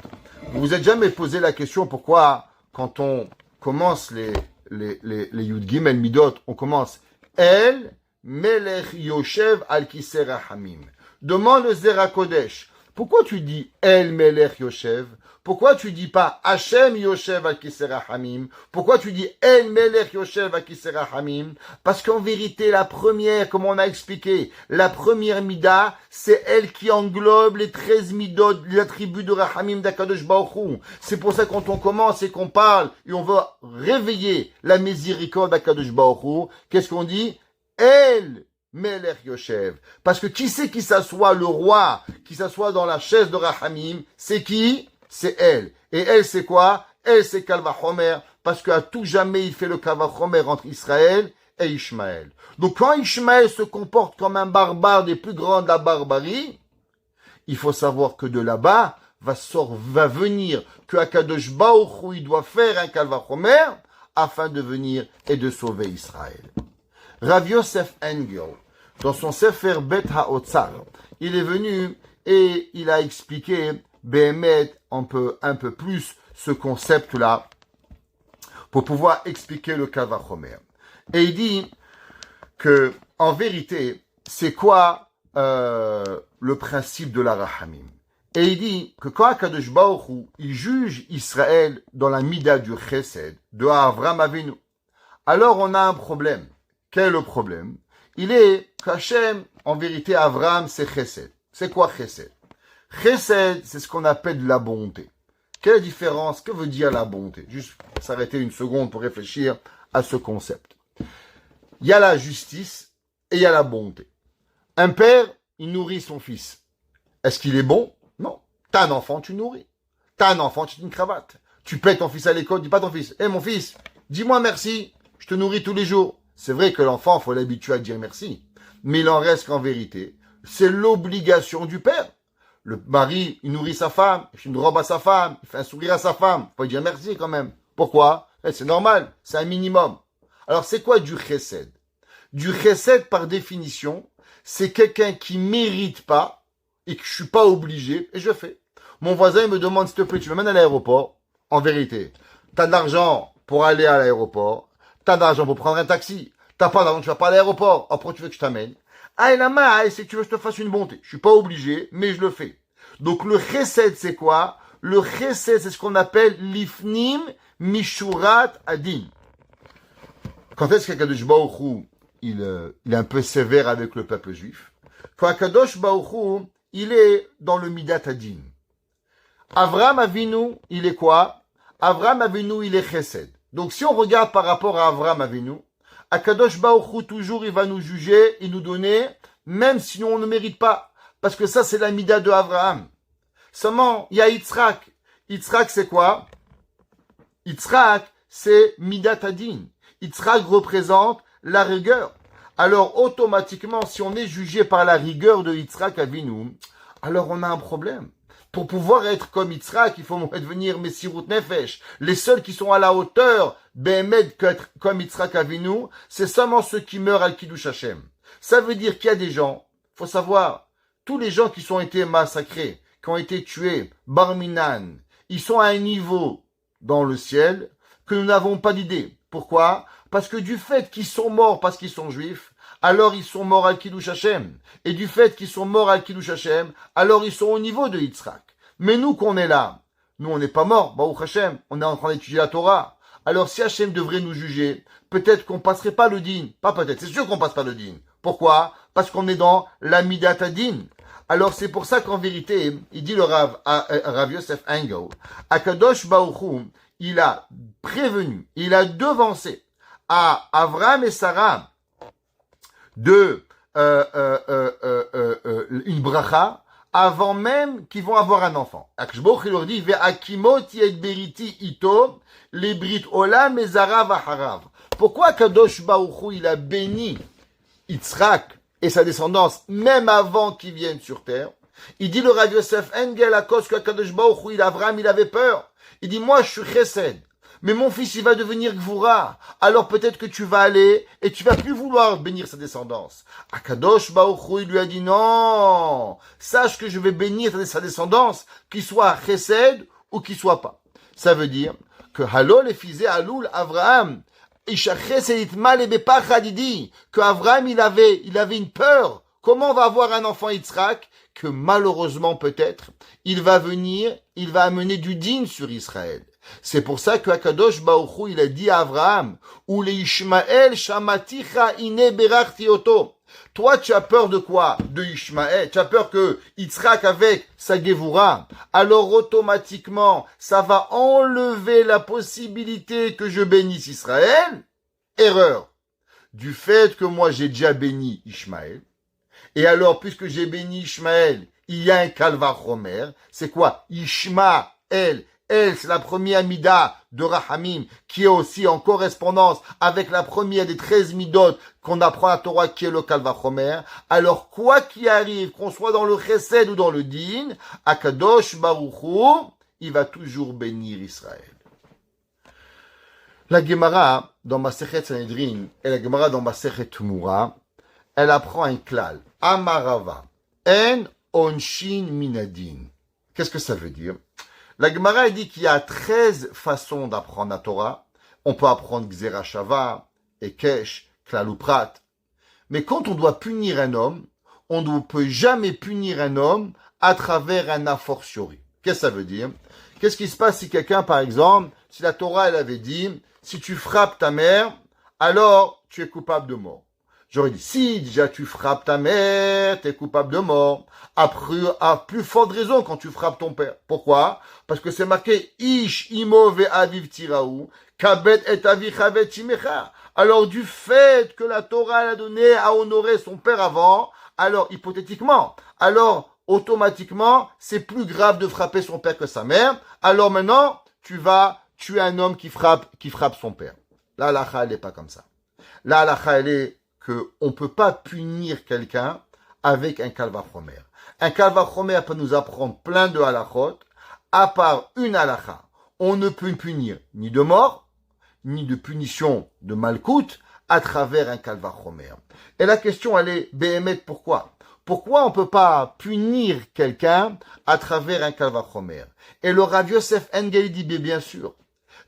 Vous vous êtes jamais posé la question pourquoi, quand on commence les Yud Gimel Midot, on commence El, Melech Yoshev al Kisei Rachamim. Demande le Zera Kodesh. Pourquoi tu dis El Melech Yoshev? Pourquoi tu dis pas Hashem Yoshev al Kisera Hamim? Pourquoi tu dis El Melech Yoshev al Kisera Hamim? Parce qu'en vérité, la première, comme on a expliqué, la première mida, c'est elle qui englobe les 13 midot, les attributs de Rahamim d'Akadosh Baruch Hu. C'est pour ça que quand on commence et qu'on parle et on veut réveiller la miséricorde d'Akadosh Baruch Hu, qu'est-ce qu'on dit? El Melech Yoshev. Parce que qui c'est qui s'assoit, le roi, qui s'assoit dans la chaise de Rahamim? C'est qui? C'est elle. Et elle, c'est quoi? Elle, c'est Kalvachomer, parce qu'à tout jamais, il fait le Kalvachomer entre Israël et Ishmaël. Donc, quand Ishmaël se comporte comme un barbare des plus grands de la barbarie, il faut savoir que de là-bas, va venir que Akadosh Baruch Hu, il doit faire un Kalvachomer afin de venir et de sauver Israël. Rav Yosef Engel, dans son Sefer Bet HaOtzar, il est venu et il a expliqué Béhémet un peu plus ce concept-là pour pouvoir expliquer le Kalvachomer. Et il dit que, en vérité, c'est quoi le principe de la Rahamim? Et il dit que quand Akadosh Baruch Hu, il juge Israël dans la mida du Chesed, de Avram Avinu, alors on a un problème. Quel est le problème? Il est qu'Hachem, en vérité, Avram, c'est Chesed. C'est quoi Chesed? Chesed, c'est ce qu'on appelle de la bonté. Quelle est la différence? Que veut dire la bonté? Juste s'arrêter une seconde pour réfléchir à ce concept. Il y a la justice et il y a la bonté. Un père, il nourrit son fils. Est-ce qu'il est bon? Non. T'as un enfant, tu nourris. T'as un enfant, tu as une cravate. Tu payes ton fils à l'école, dis pas à ton fils, mon fils, dis-moi merci, je te nourris tous les jours. C'est vrai que l'enfant, faut l'habituer à dire merci. Mais il en reste qu'en vérité, c'est l'obligation du père. Le mari, il nourrit sa femme, il fait une robe à sa femme, il fait un sourire à sa femme. Faut dire merci quand même. Pourquoi? C'est normal, c'est un minimum. Alors c'est quoi du chesed? Du chesed, par définition, c'est quelqu'un qui mérite pas et que je suis pas obligé et je fais. Mon voisin me demande, s'il te plaît, tu m'amènes à l'aéroport? En vérité, t'as de l'argent pour aller à l'aéroport, t'as de l'argent pour prendre un taxi, t'as pas d'argent, tu vas pas à l'aéroport, après tu veux que je t'amène. Ah, et la main, c'est que tu veux que je te fasse une bonté. Je suis pas obligé, mais je le fais. Donc le chesed, c'est quoi? Le chesed, c'est ce qu'on appelle l'ifnim mishurat adin. Quand est-ce qu'Akadosh Baruch Hu, il est un peu sévère avec le peuple juif? Quand Akadosh Baruch Hu, il est dans le midat adin. Avram Avinu, il est quoi? Avram Avinu, il est chesed. Donc si on regarde par rapport à Avram Avinu, Akadosh Baruch Hu, toujours, il va nous juger et nous donner, même si on ne mérite pas. Parce que ça, c'est la mida de Abraham. Seulement, il y a Yitzhak. Yitzhak, c'est quoi? Yitzhak, c'est midat adin. Yitzhak représente la rigueur. Alors, automatiquement, si on est jugé par la rigueur de Yitzhak Avinu, alors on a un problème. Pour pouvoir être comme Yitzhak, il faut devenir Messirut Nefesh. Les seuls qui sont à la hauteur, Behemet, comme Yitzhak Avinu, c'est seulement ceux qui meurent al Kiddush Hashem. Ça veut dire qu'il y a des gens, faut savoir, tous les gens qui ont été massacrés, qui ont été tués, Barminan, ils sont à un niveau dans le ciel que nous n'avons pas d'idée. Pourquoi? Parce que du fait qu'ils sont morts parce qu'ils sont juifs, alors ils sont morts al Kiddush Hashem. Et du fait qu'ils sont morts al Kiddush Hashem, alors ils sont au niveau de Yitzhak. Mais nous qu'on est là, nous on n'est pas morts, Baruch Hashem, on est en train d'étudier la Torah. Alors si Hashem devrait nous juger, peut-être qu'on passerait pas le din. Pas peut-être, c'est sûr qu'on passe pas le din. Pourquoi? Parce qu'on est dans la midat adin. Alors c'est pour ça qu'en vérité, il dit le Rav Yosef Engel, Akadosh Baruch Hu, il a prévenu, il a devancé à Avram et Sarah de une bracha avant même qu'ils vont avoir un enfant. Akadosh Baruch Hu leur dit ve'akimot et beriti ito les brit olam et zara v'harav. Pourquoi Akadosh Baruch Hu, il a béni Yitzhak et sa descendance, même avant qu'ils viennent sur terre? Il dit le Rav Yosef Engel, à cause qu'Akadosh Baruch Hu, Avram, il avait peur. Il dit, moi, je suis chesed, mais mon fils, il va devenir gvura. Alors peut-être que tu vas aller et tu vas plus vouloir bénir sa descendance. Akadosh Baruch Hu, il lui a dit, non, sache que je vais bénir sa descendance, qu'il soit chesed ou qu'il soit pas. Ça veut dire que halol et fizé alul Avraham, que Avraham, il avait une peur. Comment on va avoir un enfant Yitzhak que malheureusement peut-être, il va amener du din sur Israël. C'est pour ça que Akadosh Baruch Hu, il a dit à Abraham, ou les Ishmael shamaticha ine berachti oto. Toi, tu as peur de quoi? De Ishmael. Tu as peur que Yitzhak avec sa Gevura. Alors automatiquement, ça va enlever la possibilité que je bénisse Israël. Erreur. Du fait que moi j'ai déjà béni Ishmaël. Et alors, puisque j'ai béni Ishmaël, il y a un Kalvachomer. C'est quoi? Ishmaël. Elle, c'est la première mida de Rahamim, qui est aussi en correspondance avec la première des 13 midot qu'on apprend à Torah, qui est le Kalvachomer. Alors, quoi qu'il arrive, qu'on soit dans le Chesed ou dans le Din, Akadosh Baruch Hu, il va toujours bénir Israël. La Gemara, dans Masechet Sanhedrin, et la Gemara dans Masechet Tumura, elle apprend un klal. Amarava. En onshin minadin. Qu'est-ce que ça veut dire? La Gemara dit qu'il y a 13 façons d'apprendre la Torah. On peut apprendre Gzera Shava, Ekesh, Klal Uprat. Mais quand on doit punir un homme, on ne peut jamais punir un homme à travers un a fortiori. Qu'est-ce que ça veut dire? Qu'est-ce qui se passe si quelqu'un, par exemple, si la Torah, elle avait dit, si tu frappes ta mère, alors tu es coupable de mort. J'aurais dit, si déjà tu frappes ta mère, tu es coupable de mort. Après, à plus forte raison quand tu frappes ton père. Pourquoi? Parce que c'est marqué, Ish imo ve'aviv tiraou, kabet et avichavet timecha. Alors du fait que la Torah a donné à honorer son père avant, alors hypothétiquement, alors automatiquement, c'est plus grave de frapper son père que sa mère. Alors maintenant, tu vas tuer un homme qui frappe son père. La halakha, elle n'est pas comme ça. La halakha, elle est qu'on ne peut pas punir quelqu'un avec un kalvachomer. Un kalvachomer peut nous apprendre plein de halachot, à part une halakha. On ne peut punir ni de mort, ni de punition de malkout à travers un kalvachomer. Et la question, elle est, béhémet, pourquoi? Pourquoi on ne peut pas punir quelqu'un à travers un kalvachomer? Et le Rav Yosef Engel dit, bien sûr,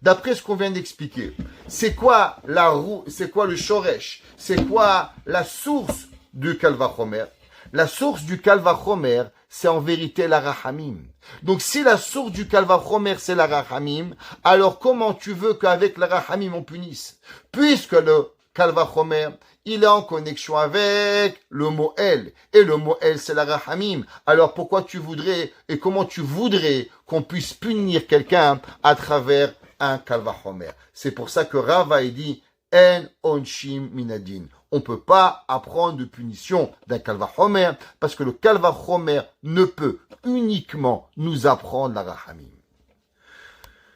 d'après ce qu'on vient d'expliquer, c'est quoi le shoresh? C'est quoi la source du kalvachomer? La source du kalvachomer, c'est en vérité la rahamim. Donc si la source du kalvachomer, c'est la rahamim, alors comment tu veux qu'avec la rahamim on punisse? Puisque le kalvachomer, il est en connexion avec le mot el. Et le mot el, c'est la rahamim. Alors pourquoi tu voudrais, et comment tu voudrais qu'on puisse punir quelqu'un à travers un kalvachomer? C'est pour ça que Rava a dit en onshim minadin. On ne peut pas apprendre de punition d'un kalvachomer parce que le kalvachomer ne peut uniquement nous apprendre la rahamim.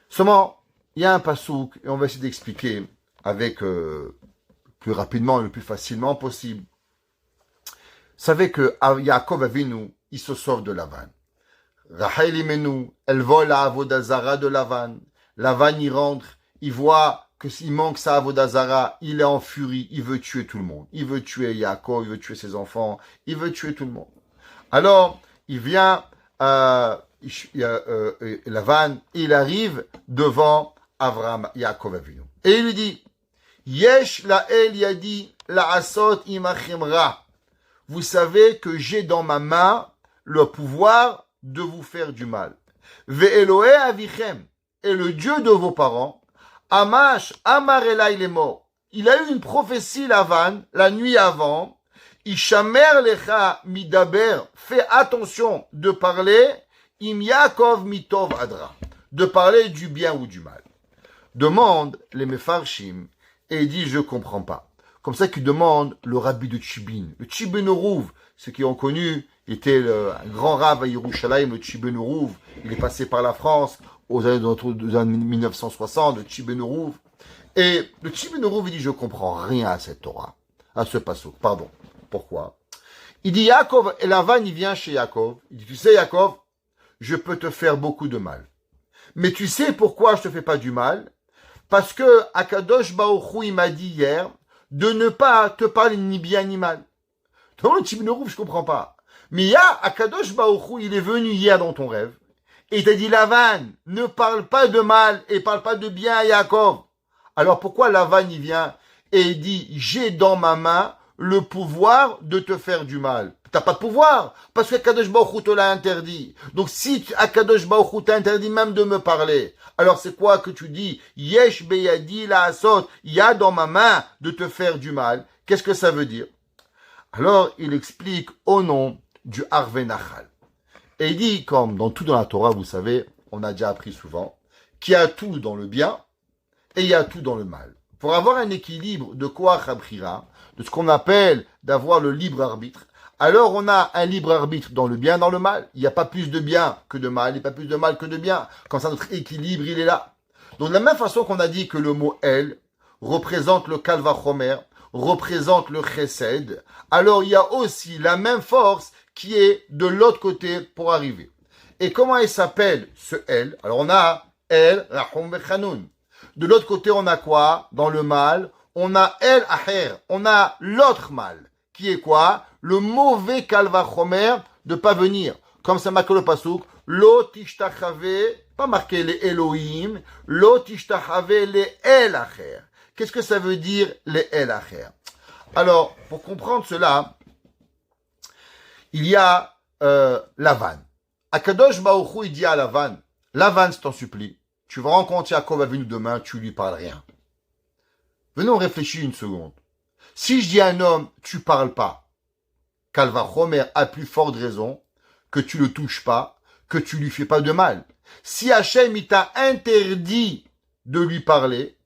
Seulement, il y a un pasouk et on va essayer d'expliquer avec plus rapidement et le plus facilement possible. Vous savez que Yaakov Avinu, il se sauve de Lavan. Rachel Imenu, elle vole à Avodazara de Lavan. Lavan y rentre, il voit que s'il manque sa Avodazara, il est en furie, il veut tuer tout le monde. Il veut tuer Yaakov, il veut tuer ses enfants, il veut tuer tout le monde. Alors, il vient, Lavan, il arrive devant Avraham, Yaakov Avinu. Et il lui dit, Yesh la'el yadi la'asot imachem ra. Vous savez que j'ai dans ma main le pouvoir de vous faire du mal. Ve'elohe avichem. Et le Dieu de vos parents, Amash, Amarela, il est mort. Il a eu une prophétie, Lavan, la nuit avant. Ishamer lecha midaber. Fais attention de parler, im Yaakov mitov adra. De parler du bien ou du mal. Demande les mefarshim et dit, je comprends pas. Comme ça qu'il demande le rabbi de Tchibin. Le Tchibin Rouv, ceux qui ont connu, était un grand rav à Yerushalayim, le Tchibin Rouv. Il est passé par la France aux années 1960, le Tchibin Rouv. Et le Tchibin Rouv, il dit, je comprends rien à cette Torah, à ce passouk. Pardon. Pourquoi? Il dit, Yaakov, et Lavan, il vient chez Yaakov. Il dit, tu sais, Yaakov, je peux te faire beaucoup de mal. Mais tu sais pourquoi je te fais pas du mal? Parce que Akadosh Baruch Hu, il m'a dit hier de ne pas te parler ni bien ni mal. Dans le Tchibin Rouv, je comprends pas. Mais il y a Akadosh Baruch Hu, il est venu hier dans ton rêve. Et il t'a dit, Lavan, ne parle pas de mal et parle pas de bien à Yaakov. Alors pourquoi Lavan, il vient et il dit, j'ai dans ma main le pouvoir de te faire du mal? T'as pas de pouvoir, parce que Akadosh Baruch Hu te l'a interdit. Donc si Akadosh Baruch Hu t'a interdit même de me parler, alors c'est quoi que tu dis? Yesh beyadi la asot, il y a dans ma main de te faire du mal. Qu'est-ce que ça veut dire? Alors il explique au nom du Harvey Nachal. Et il dit, comme dans tout dans la Torah, vous savez, on a déjà appris souvent, qu'il y a tout dans le bien et il y a tout dans le mal. Pour avoir un équilibre de Koach Habrira, de ce qu'on appelle d'avoir le libre arbitre, alors on a un libre arbitre dans le bien, dans le mal. Il n'y a pas plus de bien que de mal, il n'y a pas plus de mal que de bien. Comme ça, notre équilibre, il est là. Donc de la même façon qu'on a dit que le mot El représente le Kal Vachomer, représente le Chesed, alors il y a aussi la même force qui est de l'autre côté pour arriver. Et comment il s'appelle ce El? Alors on a El, Rahum Vechanun. De l'autre côté, on a quoi? Dans le mal, on a El Aher, on a l'autre mal, qui est quoi? Le mauvais Kal Vachomer de pas venir. Comme ça marque le pasouk, Lo tishtachave, pas marqué les Elohim, Lo tishtachave les El Aher. Qu'est-ce que ça veut dire les El Aher? Alors, pour comprendre cela, il y a Lavan. Akadosh Baruch Hu, il dit à Lavan, Lavan, je t'en supplie, tu vas rencontrer Yaakov Avinu demain, tu lui parles rien. Venons réfléchir une seconde. Si je dis à un homme, tu parles pas, Kal Vachomer a plus forte raison que tu le touches pas, que tu lui fais pas de mal. Si Hachem, il t'a interdit de lui parler,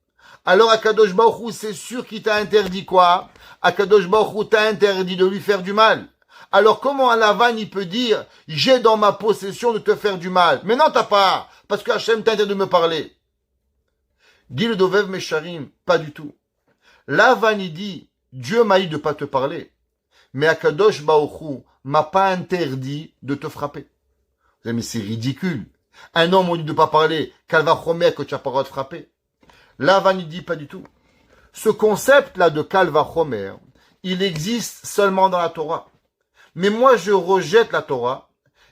alors Akadosh Baruch Hu, c'est sûr qu'il t'a interdit quoi? Akadosh Baruch Hu t'a interdit de lui faire du mal. Alors comment un Lavan il peut dire j'ai dans ma possession de te faire du mal? Mais non, t'as pas, parce que Hachem t'a interdit de me parler. Dit le Dovev Mesharim, pas du tout. Lavan il dit Dieu m'a dit de pas te parler, mais Akadosh Baruch Hu m'a pas interdit de te frapper. Vous savez, mais c'est ridicule. Un homme on dit de pas parler, Kal Vachomer que tu n'as pas le droit de frapper. Lavan il dit pas du tout. Ce concept-là de Kal Vachomer, il existe seulement dans la Torah. Mais moi, je rejette la Torah.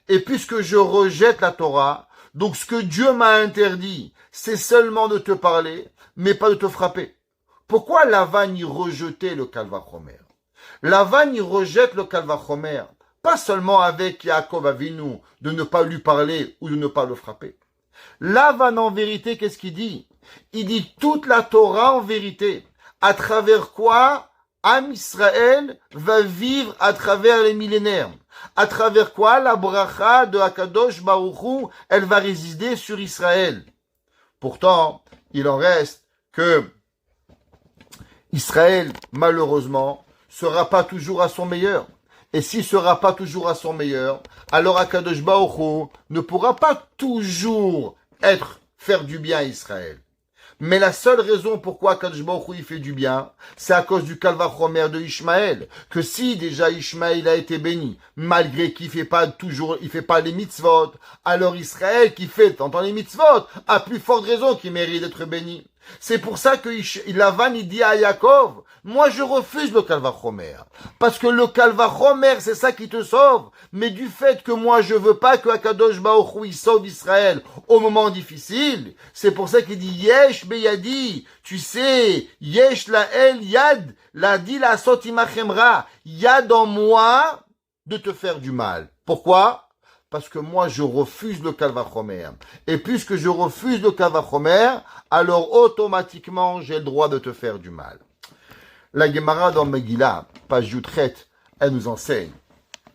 Et puisque je rejette la Torah, donc ce que Dieu m'a interdit, c'est seulement de te parler, mais pas de te frapper. Pourquoi Lavan y rejetait le Kal Vachomer? Lavan y rejette le Kal Vachomer, pas seulement avec Yaakov Avinu, de ne pas lui parler ou de ne pas le frapper. Lavan, en vérité, qu'est-ce qu'il dit? Il dit toute la Torah en vérité. À travers quoi Am Israël va vivre à travers les millénaires. À travers quoi la bracha de Akadosh Baruch Hu, elle va résider sur Israël. Pourtant, il en reste que Israël, malheureusement, sera pas toujours à son meilleur. Et s'il sera pas toujours à son meilleur, alors Akadosh Baruch Hu ne pourra pas toujours faire du bien à Israël. Mais la seule raison pourquoi Akadosh Baruch Hu il fait du bien, c'est à cause du Kal Vachomer de Ishmaël. Que si déjà Ishmaël a été béni, malgré qu'il fait pas les mitzvot, alors Israël qui fait tant les mitzvot a plus forte raison qu'il mérite d'être béni. C'est pour ça que Lavan il dit à Yaakov, moi je refuse le Kal Vachomer. Parce que le Kal Vachomer c'est ça qui te sauve. Mais du fait que moi je veux pas que Akadosh Baruch Hu il sauve Israël au moment difficile, c'est pour ça qu'il dit Yesh beyadi. Tu sais, Yesh la el yad, la di la sot imachemra. Yad en moi de te faire du mal. Pourquoi? Parce que moi, je refuse le Kal Vachomer. Et puisque je refuse le Kal Vachomer, alors automatiquement, j'ai le droit de te faire du mal. La Gemara dans Megillah, page Yutret, elle nous enseigne.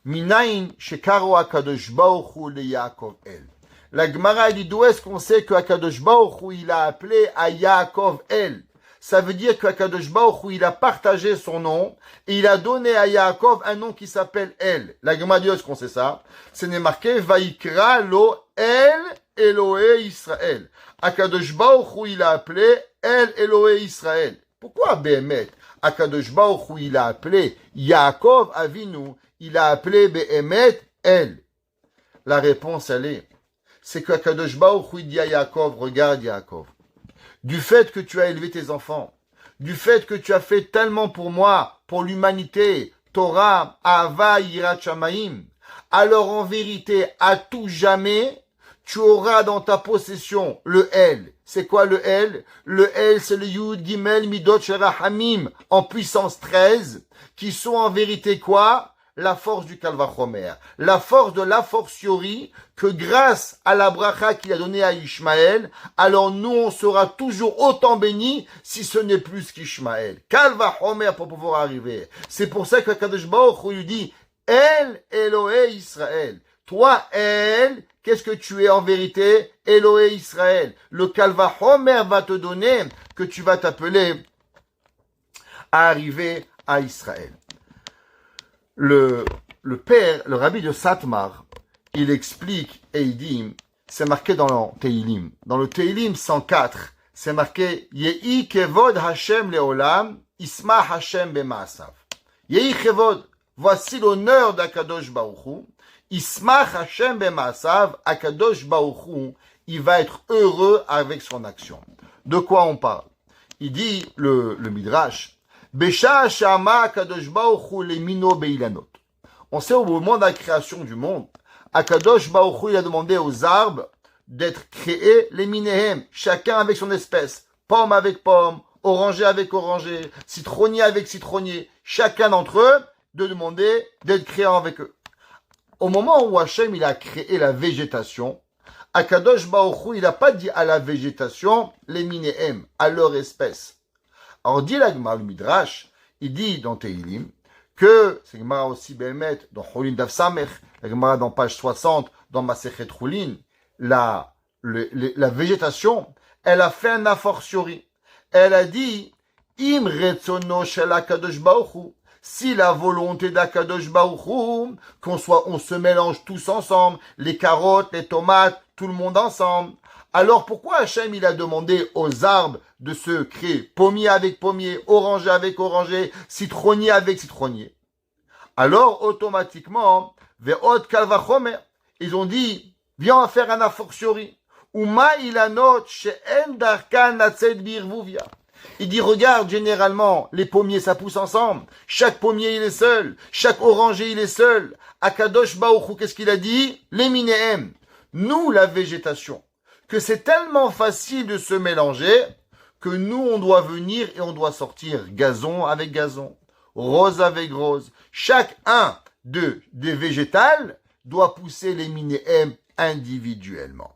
Minayin shekaro Akadosh Baruch Hu le Yaakov El. La Gemara dit d'où est-ce qu'on sait que Akadosh Baruch Hu il a appelé à Yaakov El? Ça veut dire qu'Akadosh Baruch Hu il a partagé son nom et il a donné à Yaakov un nom qui s'appelle El. La Gemara dit est-ce qu'on sait ça? C'est marqué Vaikra lo El Elohe Israël. Akadosh Baruch Hu il a appelé El Elohe Israël. Pourquoi Behemet? Akadosh Baruch Hu il a appelé Yaakov Avinu, il a appelé Behemet El. La réponse elle c'est que Akadosh Baruch Hu dit à Yaakov, regarde Yaakov, du fait que tu as élevé tes enfants, du fait que tu as fait tellement pour moi, pour l'humanité, Torah, Ahava, Yirat Shamayim, alors en vérité, à tout jamais, tu auras dans ta possession le El. C'est quoi le El? Le El, c'est le Yud Gimel Midot Sherahamim en puissance 13, qui sont en vérité quoi? la force du Kalvachomer, la force de la fortiori, que grâce à la bracha qu'il a donnée à Ishmaël, alors nous on sera toujours autant bénis si ce n'est plus qu'Ishmaël. Kalvachomer pour pouvoir arriver. C'est pour ça que Kadosh Baruch Hu lui dit, El Elohé Israël. Toi, El, qu'est-ce que tu es en vérité? Elohé Israël. Le Kalvachomer va te donner que tu vas t'appeler à arriver à Israël. Le père, le rabbi de Satmar, il explique et il dit, c'est marqué dans le Teilim. Dans le Teilim 104, c'est marqué Yehi kevod Hashem leolam, isma Hashem bemaasav. Yehi kevod, voici l'honneur d'Akadosh Baruch Hu, isma Hashem bemaasav, Akadosh Baruch Hu, il va être heureux avec son action. De quoi on parle? Il dit, le Midrash, Besha Shama Akadosh Baruch Hu lemino beilanot. On sait au moment de la création du monde, Akadosh Baruch Hu il a demandé aux arbres d'être créés les minéhem, chacun avec son espèce, pomme avec pomme, oranger avec oranger, citronnier avec citronnier, chacun d'entre eux de demander d'être créé avec eux. Au moment où Hachem il a créé la végétation, Akadosh Baruch Hu il n'a pas dit à la végétation les minéhem, à leur espèce. Alors dit l'Agma, le Midrash, il dit dans Teilim que, c'est Gemara aussi Behemet, dans Choulin Daf Samech, la Gemara dans page 60, dans Masechet Choulin, la végétation, elle a fait un a fortiori. Elle a dit, Im retzono shel HaKadosh Baruch Hu, si la volonté d'Akadosh Baruch Hu, on se mélange tous ensemble, les carottes, les tomates, tout le monde ensemble, alors pourquoi Hachem il a demandé aux arbres de se créer pommier avec pommier, oranger avec oranger, citronnier avec citronnier? Alors automatiquement, ve'ot kalvachomer, ils ont dit, viens on va faire un a fortiori. Uma ilanot she'en darkan natzed birvuvia. Il dit, regarde, généralement, les pommiers, ça pousse ensemble. Chaque pommier, il est seul. Chaque oranger, il est seul. Akadosh Baruch Hu, qu'est-ce qu'il a dit? Les minéhem. Nous, la végétation, que c'est tellement facile de se mélanger que nous, on doit venir et on doit sortir gazon avec gazon, rose avec rose. Chacun des végétales doit pousser les minéhem individuellement.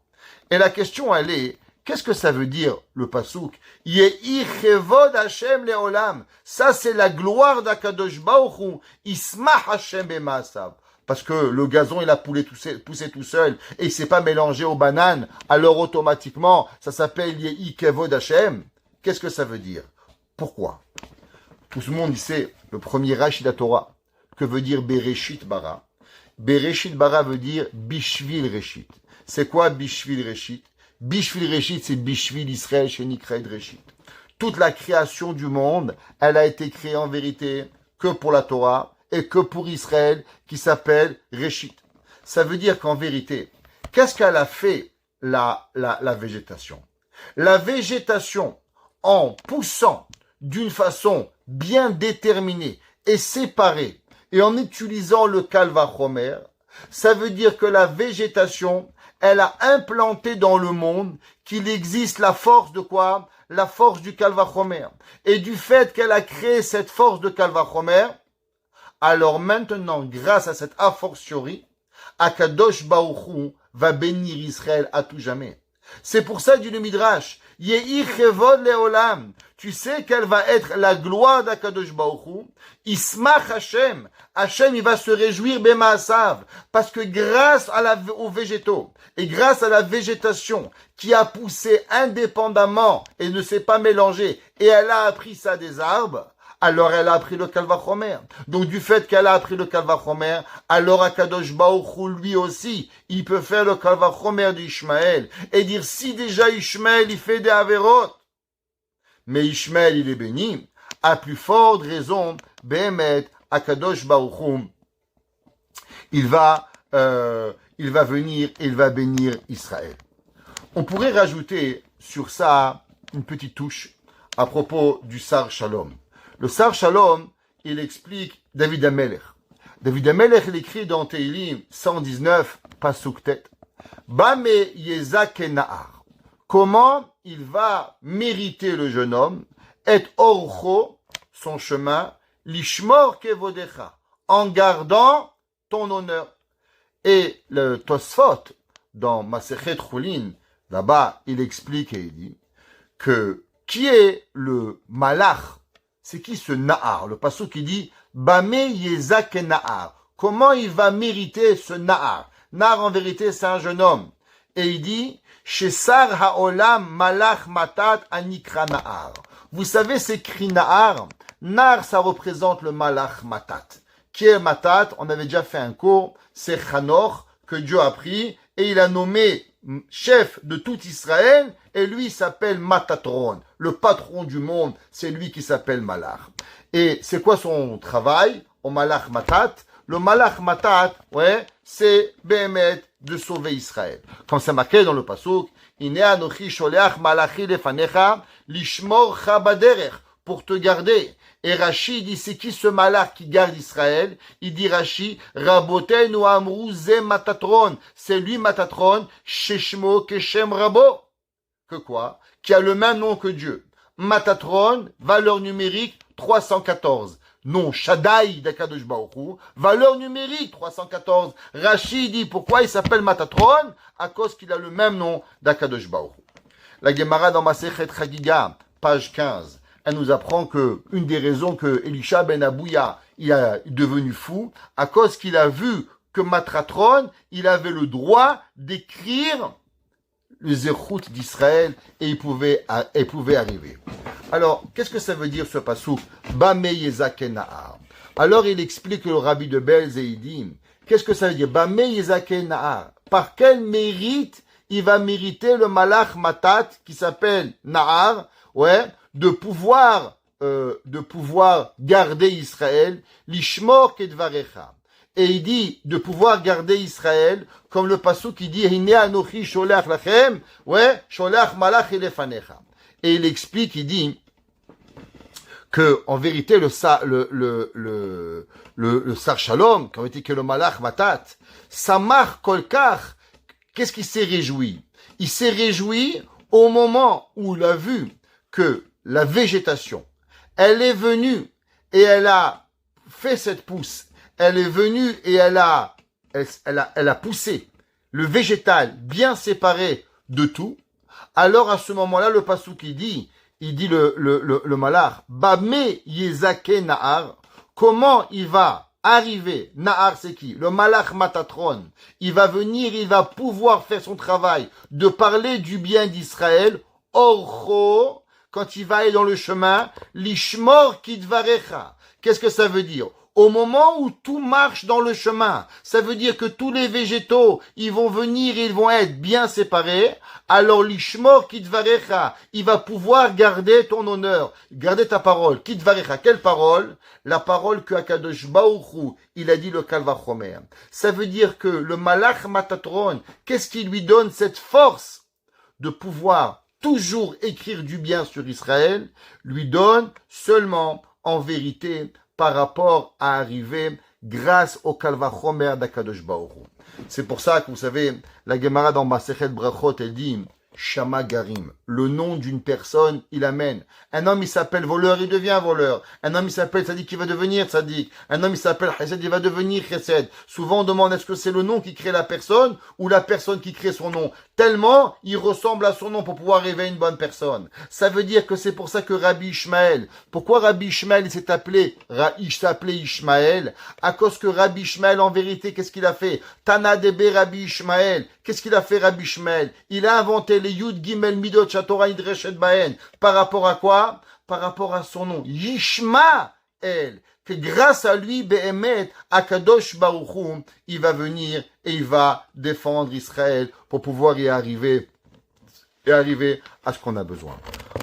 Et la question, elle est, qu'est-ce que ça veut dire, le pasouk? Yehi chevod Hashem leolam. Ça, c'est la gloire d'Akadosh Baruch Hu. Isma Hashem bemaasav. Parce que le gazon, il a poussé tout seul et il s'est pas mélangé aux bananes. Alors, automatiquement, ça s'appelle Yehi Kevod Hashem. Qu'est-ce que ça veut dire? Pourquoi? Tout le monde sait, le premier Rashi de la Torah, que veut dire Bereshit Bara. Bereshit Bara veut dire Bishvil Reshit. C'est quoi Bishvil Reshit? Bishvil Reshit, c'est Bishvil Israël chez Nikred Reshit. Toute la création du monde, elle a été créée en vérité que pour la Torah et que pour Israël, qui s'appelle Reshit. Ça veut dire qu'en vérité, qu'est-ce qu'elle a fait la végétation? La végétation, en poussant d'une façon bien déterminée et séparée, et en utilisant le Kalvachomer, ça veut dire que la végétation, elle a implanté dans le monde qu'il existe la force de quoi? La force du Kalvachomer. Et du fait qu'elle a créé cette force de Kalvachomer, alors maintenant, grâce à cette a fortiori, Akadosh Baruch Hu va bénir Israël à tout jamais. C'est pour ça, dit le Midrash, Yehi chevod leolam. Tu sais quelle va être la gloire d'Akadosh Baruch Hu? Ismach Hashem. Hashem, il va se réjouir bemaasav. Parce que grâce aux végétaux et grâce à la végétation qui a poussé indépendamment et ne s'est pas mélangée et elle a appris ça des arbres, alors elle a appris le Kalvachomer. Donc du fait qu'elle a appris le Kalvachomer, alors Akadosh Baruch Hu lui aussi, il peut faire le Kalvachomer d'Ishmaël et dire si déjà Ishmaël il fait des averot, mais Ishmaël il est béni, à plus forte raison, Behemet, Akadosh Baruch Hu, il va venir et il va bénir Israël. On pourrait rajouter sur ça une petite touche à propos du Sar Shalom. Le Sar Shalom, il explique David HaMelech. David HaMelech, il écrit dans Teilim 119, Pasuk Tet, Bame Yezak Nahar. Comment il va mériter le jeune homme, et orcho, son chemin, lishmor kevodecha, en gardant ton honneur. Et le Tosfot, dans Masechet Choulin, là-bas, il explique et il dit que qui est le malach? C'est qui ce Nahar? Le passage qui dit Bamé Yezak Nahar. Comment il va mériter ce Nahar? Nahar, en vérité, c'est un jeune homme. Et il dit Shesar Haolam Malach Matat Anikra Nahar. Vous savez, c'est écrit Nahar. Nahar, ça représente le Malach Matat. Qui est Matat? On avait déjà fait un cours. C'est Chanor que Dieu a pris et il a nommé chef de tout Israël, et lui s'appelle Matatron, le patron du monde, c'est lui qui s'appelle Malach. Et c'est quoi son travail au Malach Matat? Le Malach Matat, ouais, c'est Béhémet de sauver Israël. Comme c'est marqué dans le pasuk, Ine anochi sholeach malachi lefanecha lishmor chabaderech, pour te garder. Et Rashi dit, c'est qui ce malach qui garde Israël? Il dit Rashi, Rabotenu amrou ze Matatron. C'est lui Matatron, Sheshmo Keshem Rabo. Que quoi? Qui a le même nom que Dieu. Matatron, valeur numérique 314. Nom Shaddai d'Akadosh Baruch Hu, valeur numérique 314. Rashi dit, pourquoi il s'appelle Matatron? À cause qu'il a le même nom d'Akadosh Baruch Hu. La Gemara dans Masechet Chagiga, page 15. Elle nous apprend que une des raisons que Elisha ben Abouya il est devenu fou, à cause qu'il a vu que Matatron, il avait le droit d'écrire le Zerhout d'Israël et il pouvait arriver. Alors, qu'est-ce que ça veut dire ce passouk? Bame Yezak Nahar. Alors, il explique le rabbi de Belz et il dit, qu'est-ce que ça veut dire? Bame Yezak Nahar. Par quel mérite il va mériter le Malach Matat qui s'appelle Nahar, ouais, de pouvoir garder Israël, l'ishmor kedvarecha. Et il dit de pouvoir garder Israël, comme le pasuk qui dit Hine anochi sholach lachem, ouais, sholach malach elefanecha. Et il explique, il dit que en vérité le sar shalom, qui en vérité que le malach matat, samach kolkach, qu'est-ce qu'il s'est réjoui? Il s'est réjoui au moment où il a vu que la végétation, elle est venue et elle a fait cette pousse. Elle est venue et elle a poussé le végétal bien séparé de tout. Alors à ce moment-là, le pasuk il dit le malach, Bamé Yezake Nahar, comment il va arriver? Nahar c'est qui? Le malach Matatron. Il va venir, il va pouvoir faire son travail de parler du bien d'Israël. Orcho, quand il va aller dans le chemin, l'ishmor kidvarecha. Qu'est-ce que ça veut dire? Au moment où tout marche dans le chemin, ça veut dire que tous les végétaux, ils vont venir, ils vont être bien séparés. Alors l'ishmor kidvarecha, il va pouvoir garder ton honneur, garder ta parole. Kidvarecha, quelle parole? La parole que Akadosh Baruch Hu, il a dit le Kal Vachomer. Ça veut dire que le Malach Matatron, qu'est-ce qui lui donne cette force de pouvoir toujours écrire du bien sur Israël, lui donne seulement, en vérité, par rapport à arriver grâce au Kal Vachomer d'Akadosh Baruch Hu. C'est pour ça que vous savez, la Gemara dans Masechet Brachot, elle dit Shama Garim, le nom d'une personne, il amène. Un homme, il s'appelle voleur, il devient voleur. Un homme, il s'appelle tzaddik, il va devenir tzaddik. Un homme, il s'appelle chesed, il va devenir chesed. Souvent, on demande est-ce que c'est le nom qui crée la personne ou la personne qui crée son nom. Tellement, il ressemble à son nom pour pouvoir arriver à une bonne personne. Ça veut dire que c'est pour ça que Rabbi Ishmael, pourquoi Rabbi Ishmael s'appelait Ishmael? À cause que Rabbi Ishmael, en vérité, qu'est-ce qu'il a fait? Tana Debe Rabbi Ishmael. Qu'est-ce qu'il a fait Rabbi Ishmael? Il a inventé les Yud Gimel Midot Shatorah Idreshet Baen. Par rapport à quoi? Par rapport à son nom. Yishmael. Que grâce à lui, Behemet, Akadosh Baruch Hu, il va venir et il va défendre Israël pour pouvoir y arriver et arriver à ce qu'on a besoin.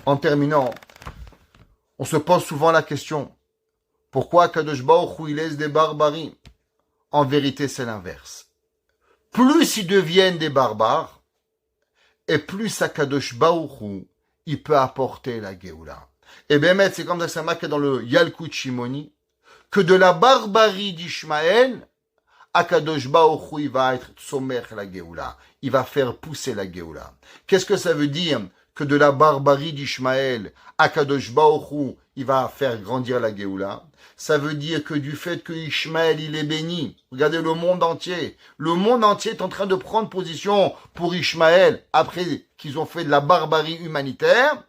En terminant, on se pose souvent la question, pourquoi Akadosh Baruch Hu, il laisse des barbaries? En vérité, c'est l'inverse. Plus ils deviennent des barbares, et plus Akadosh Baruch Hu, il peut apporter la Géoula. Et bien, c'est comme ça que c'est marqué dans le Yalkut Shimoni, que de la barbarie d'Ishmaël, Akadosh Baruch Hu, il va être sommer la Géoula. Il va faire pousser la Géoula. Qu'est-ce que ça veut dire? que de la barbarie d'Ishmaël, Akadosh Baruch Hu, il va faire grandir la Géoula. Ça veut dire que du fait que Ishmaël, il est béni, regardez le monde entier est en train de prendre position pour Ishmaël après qu'ils ont fait de la barbarie humanitaire.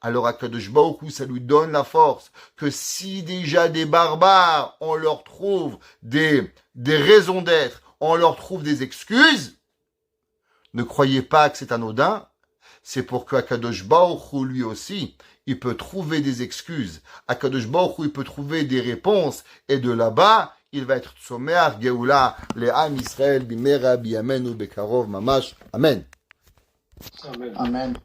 Alors Akadosh Baruch Hu, ça lui donne la force que si déjà des barbares, on leur trouve des raisons d'être, on leur trouve des excuses, ne croyez pas que c'est anodin, c'est pour que Akadosh Baruch Hu, lui aussi, il peut trouver des excuses. Akadosh Baruch Hu, il peut trouver des réponses, et de là-bas, il va être Tzomeach Geoula, le Am Israël, bimera, biamenu, bekarov, mamash. Amen. Amen. Amen.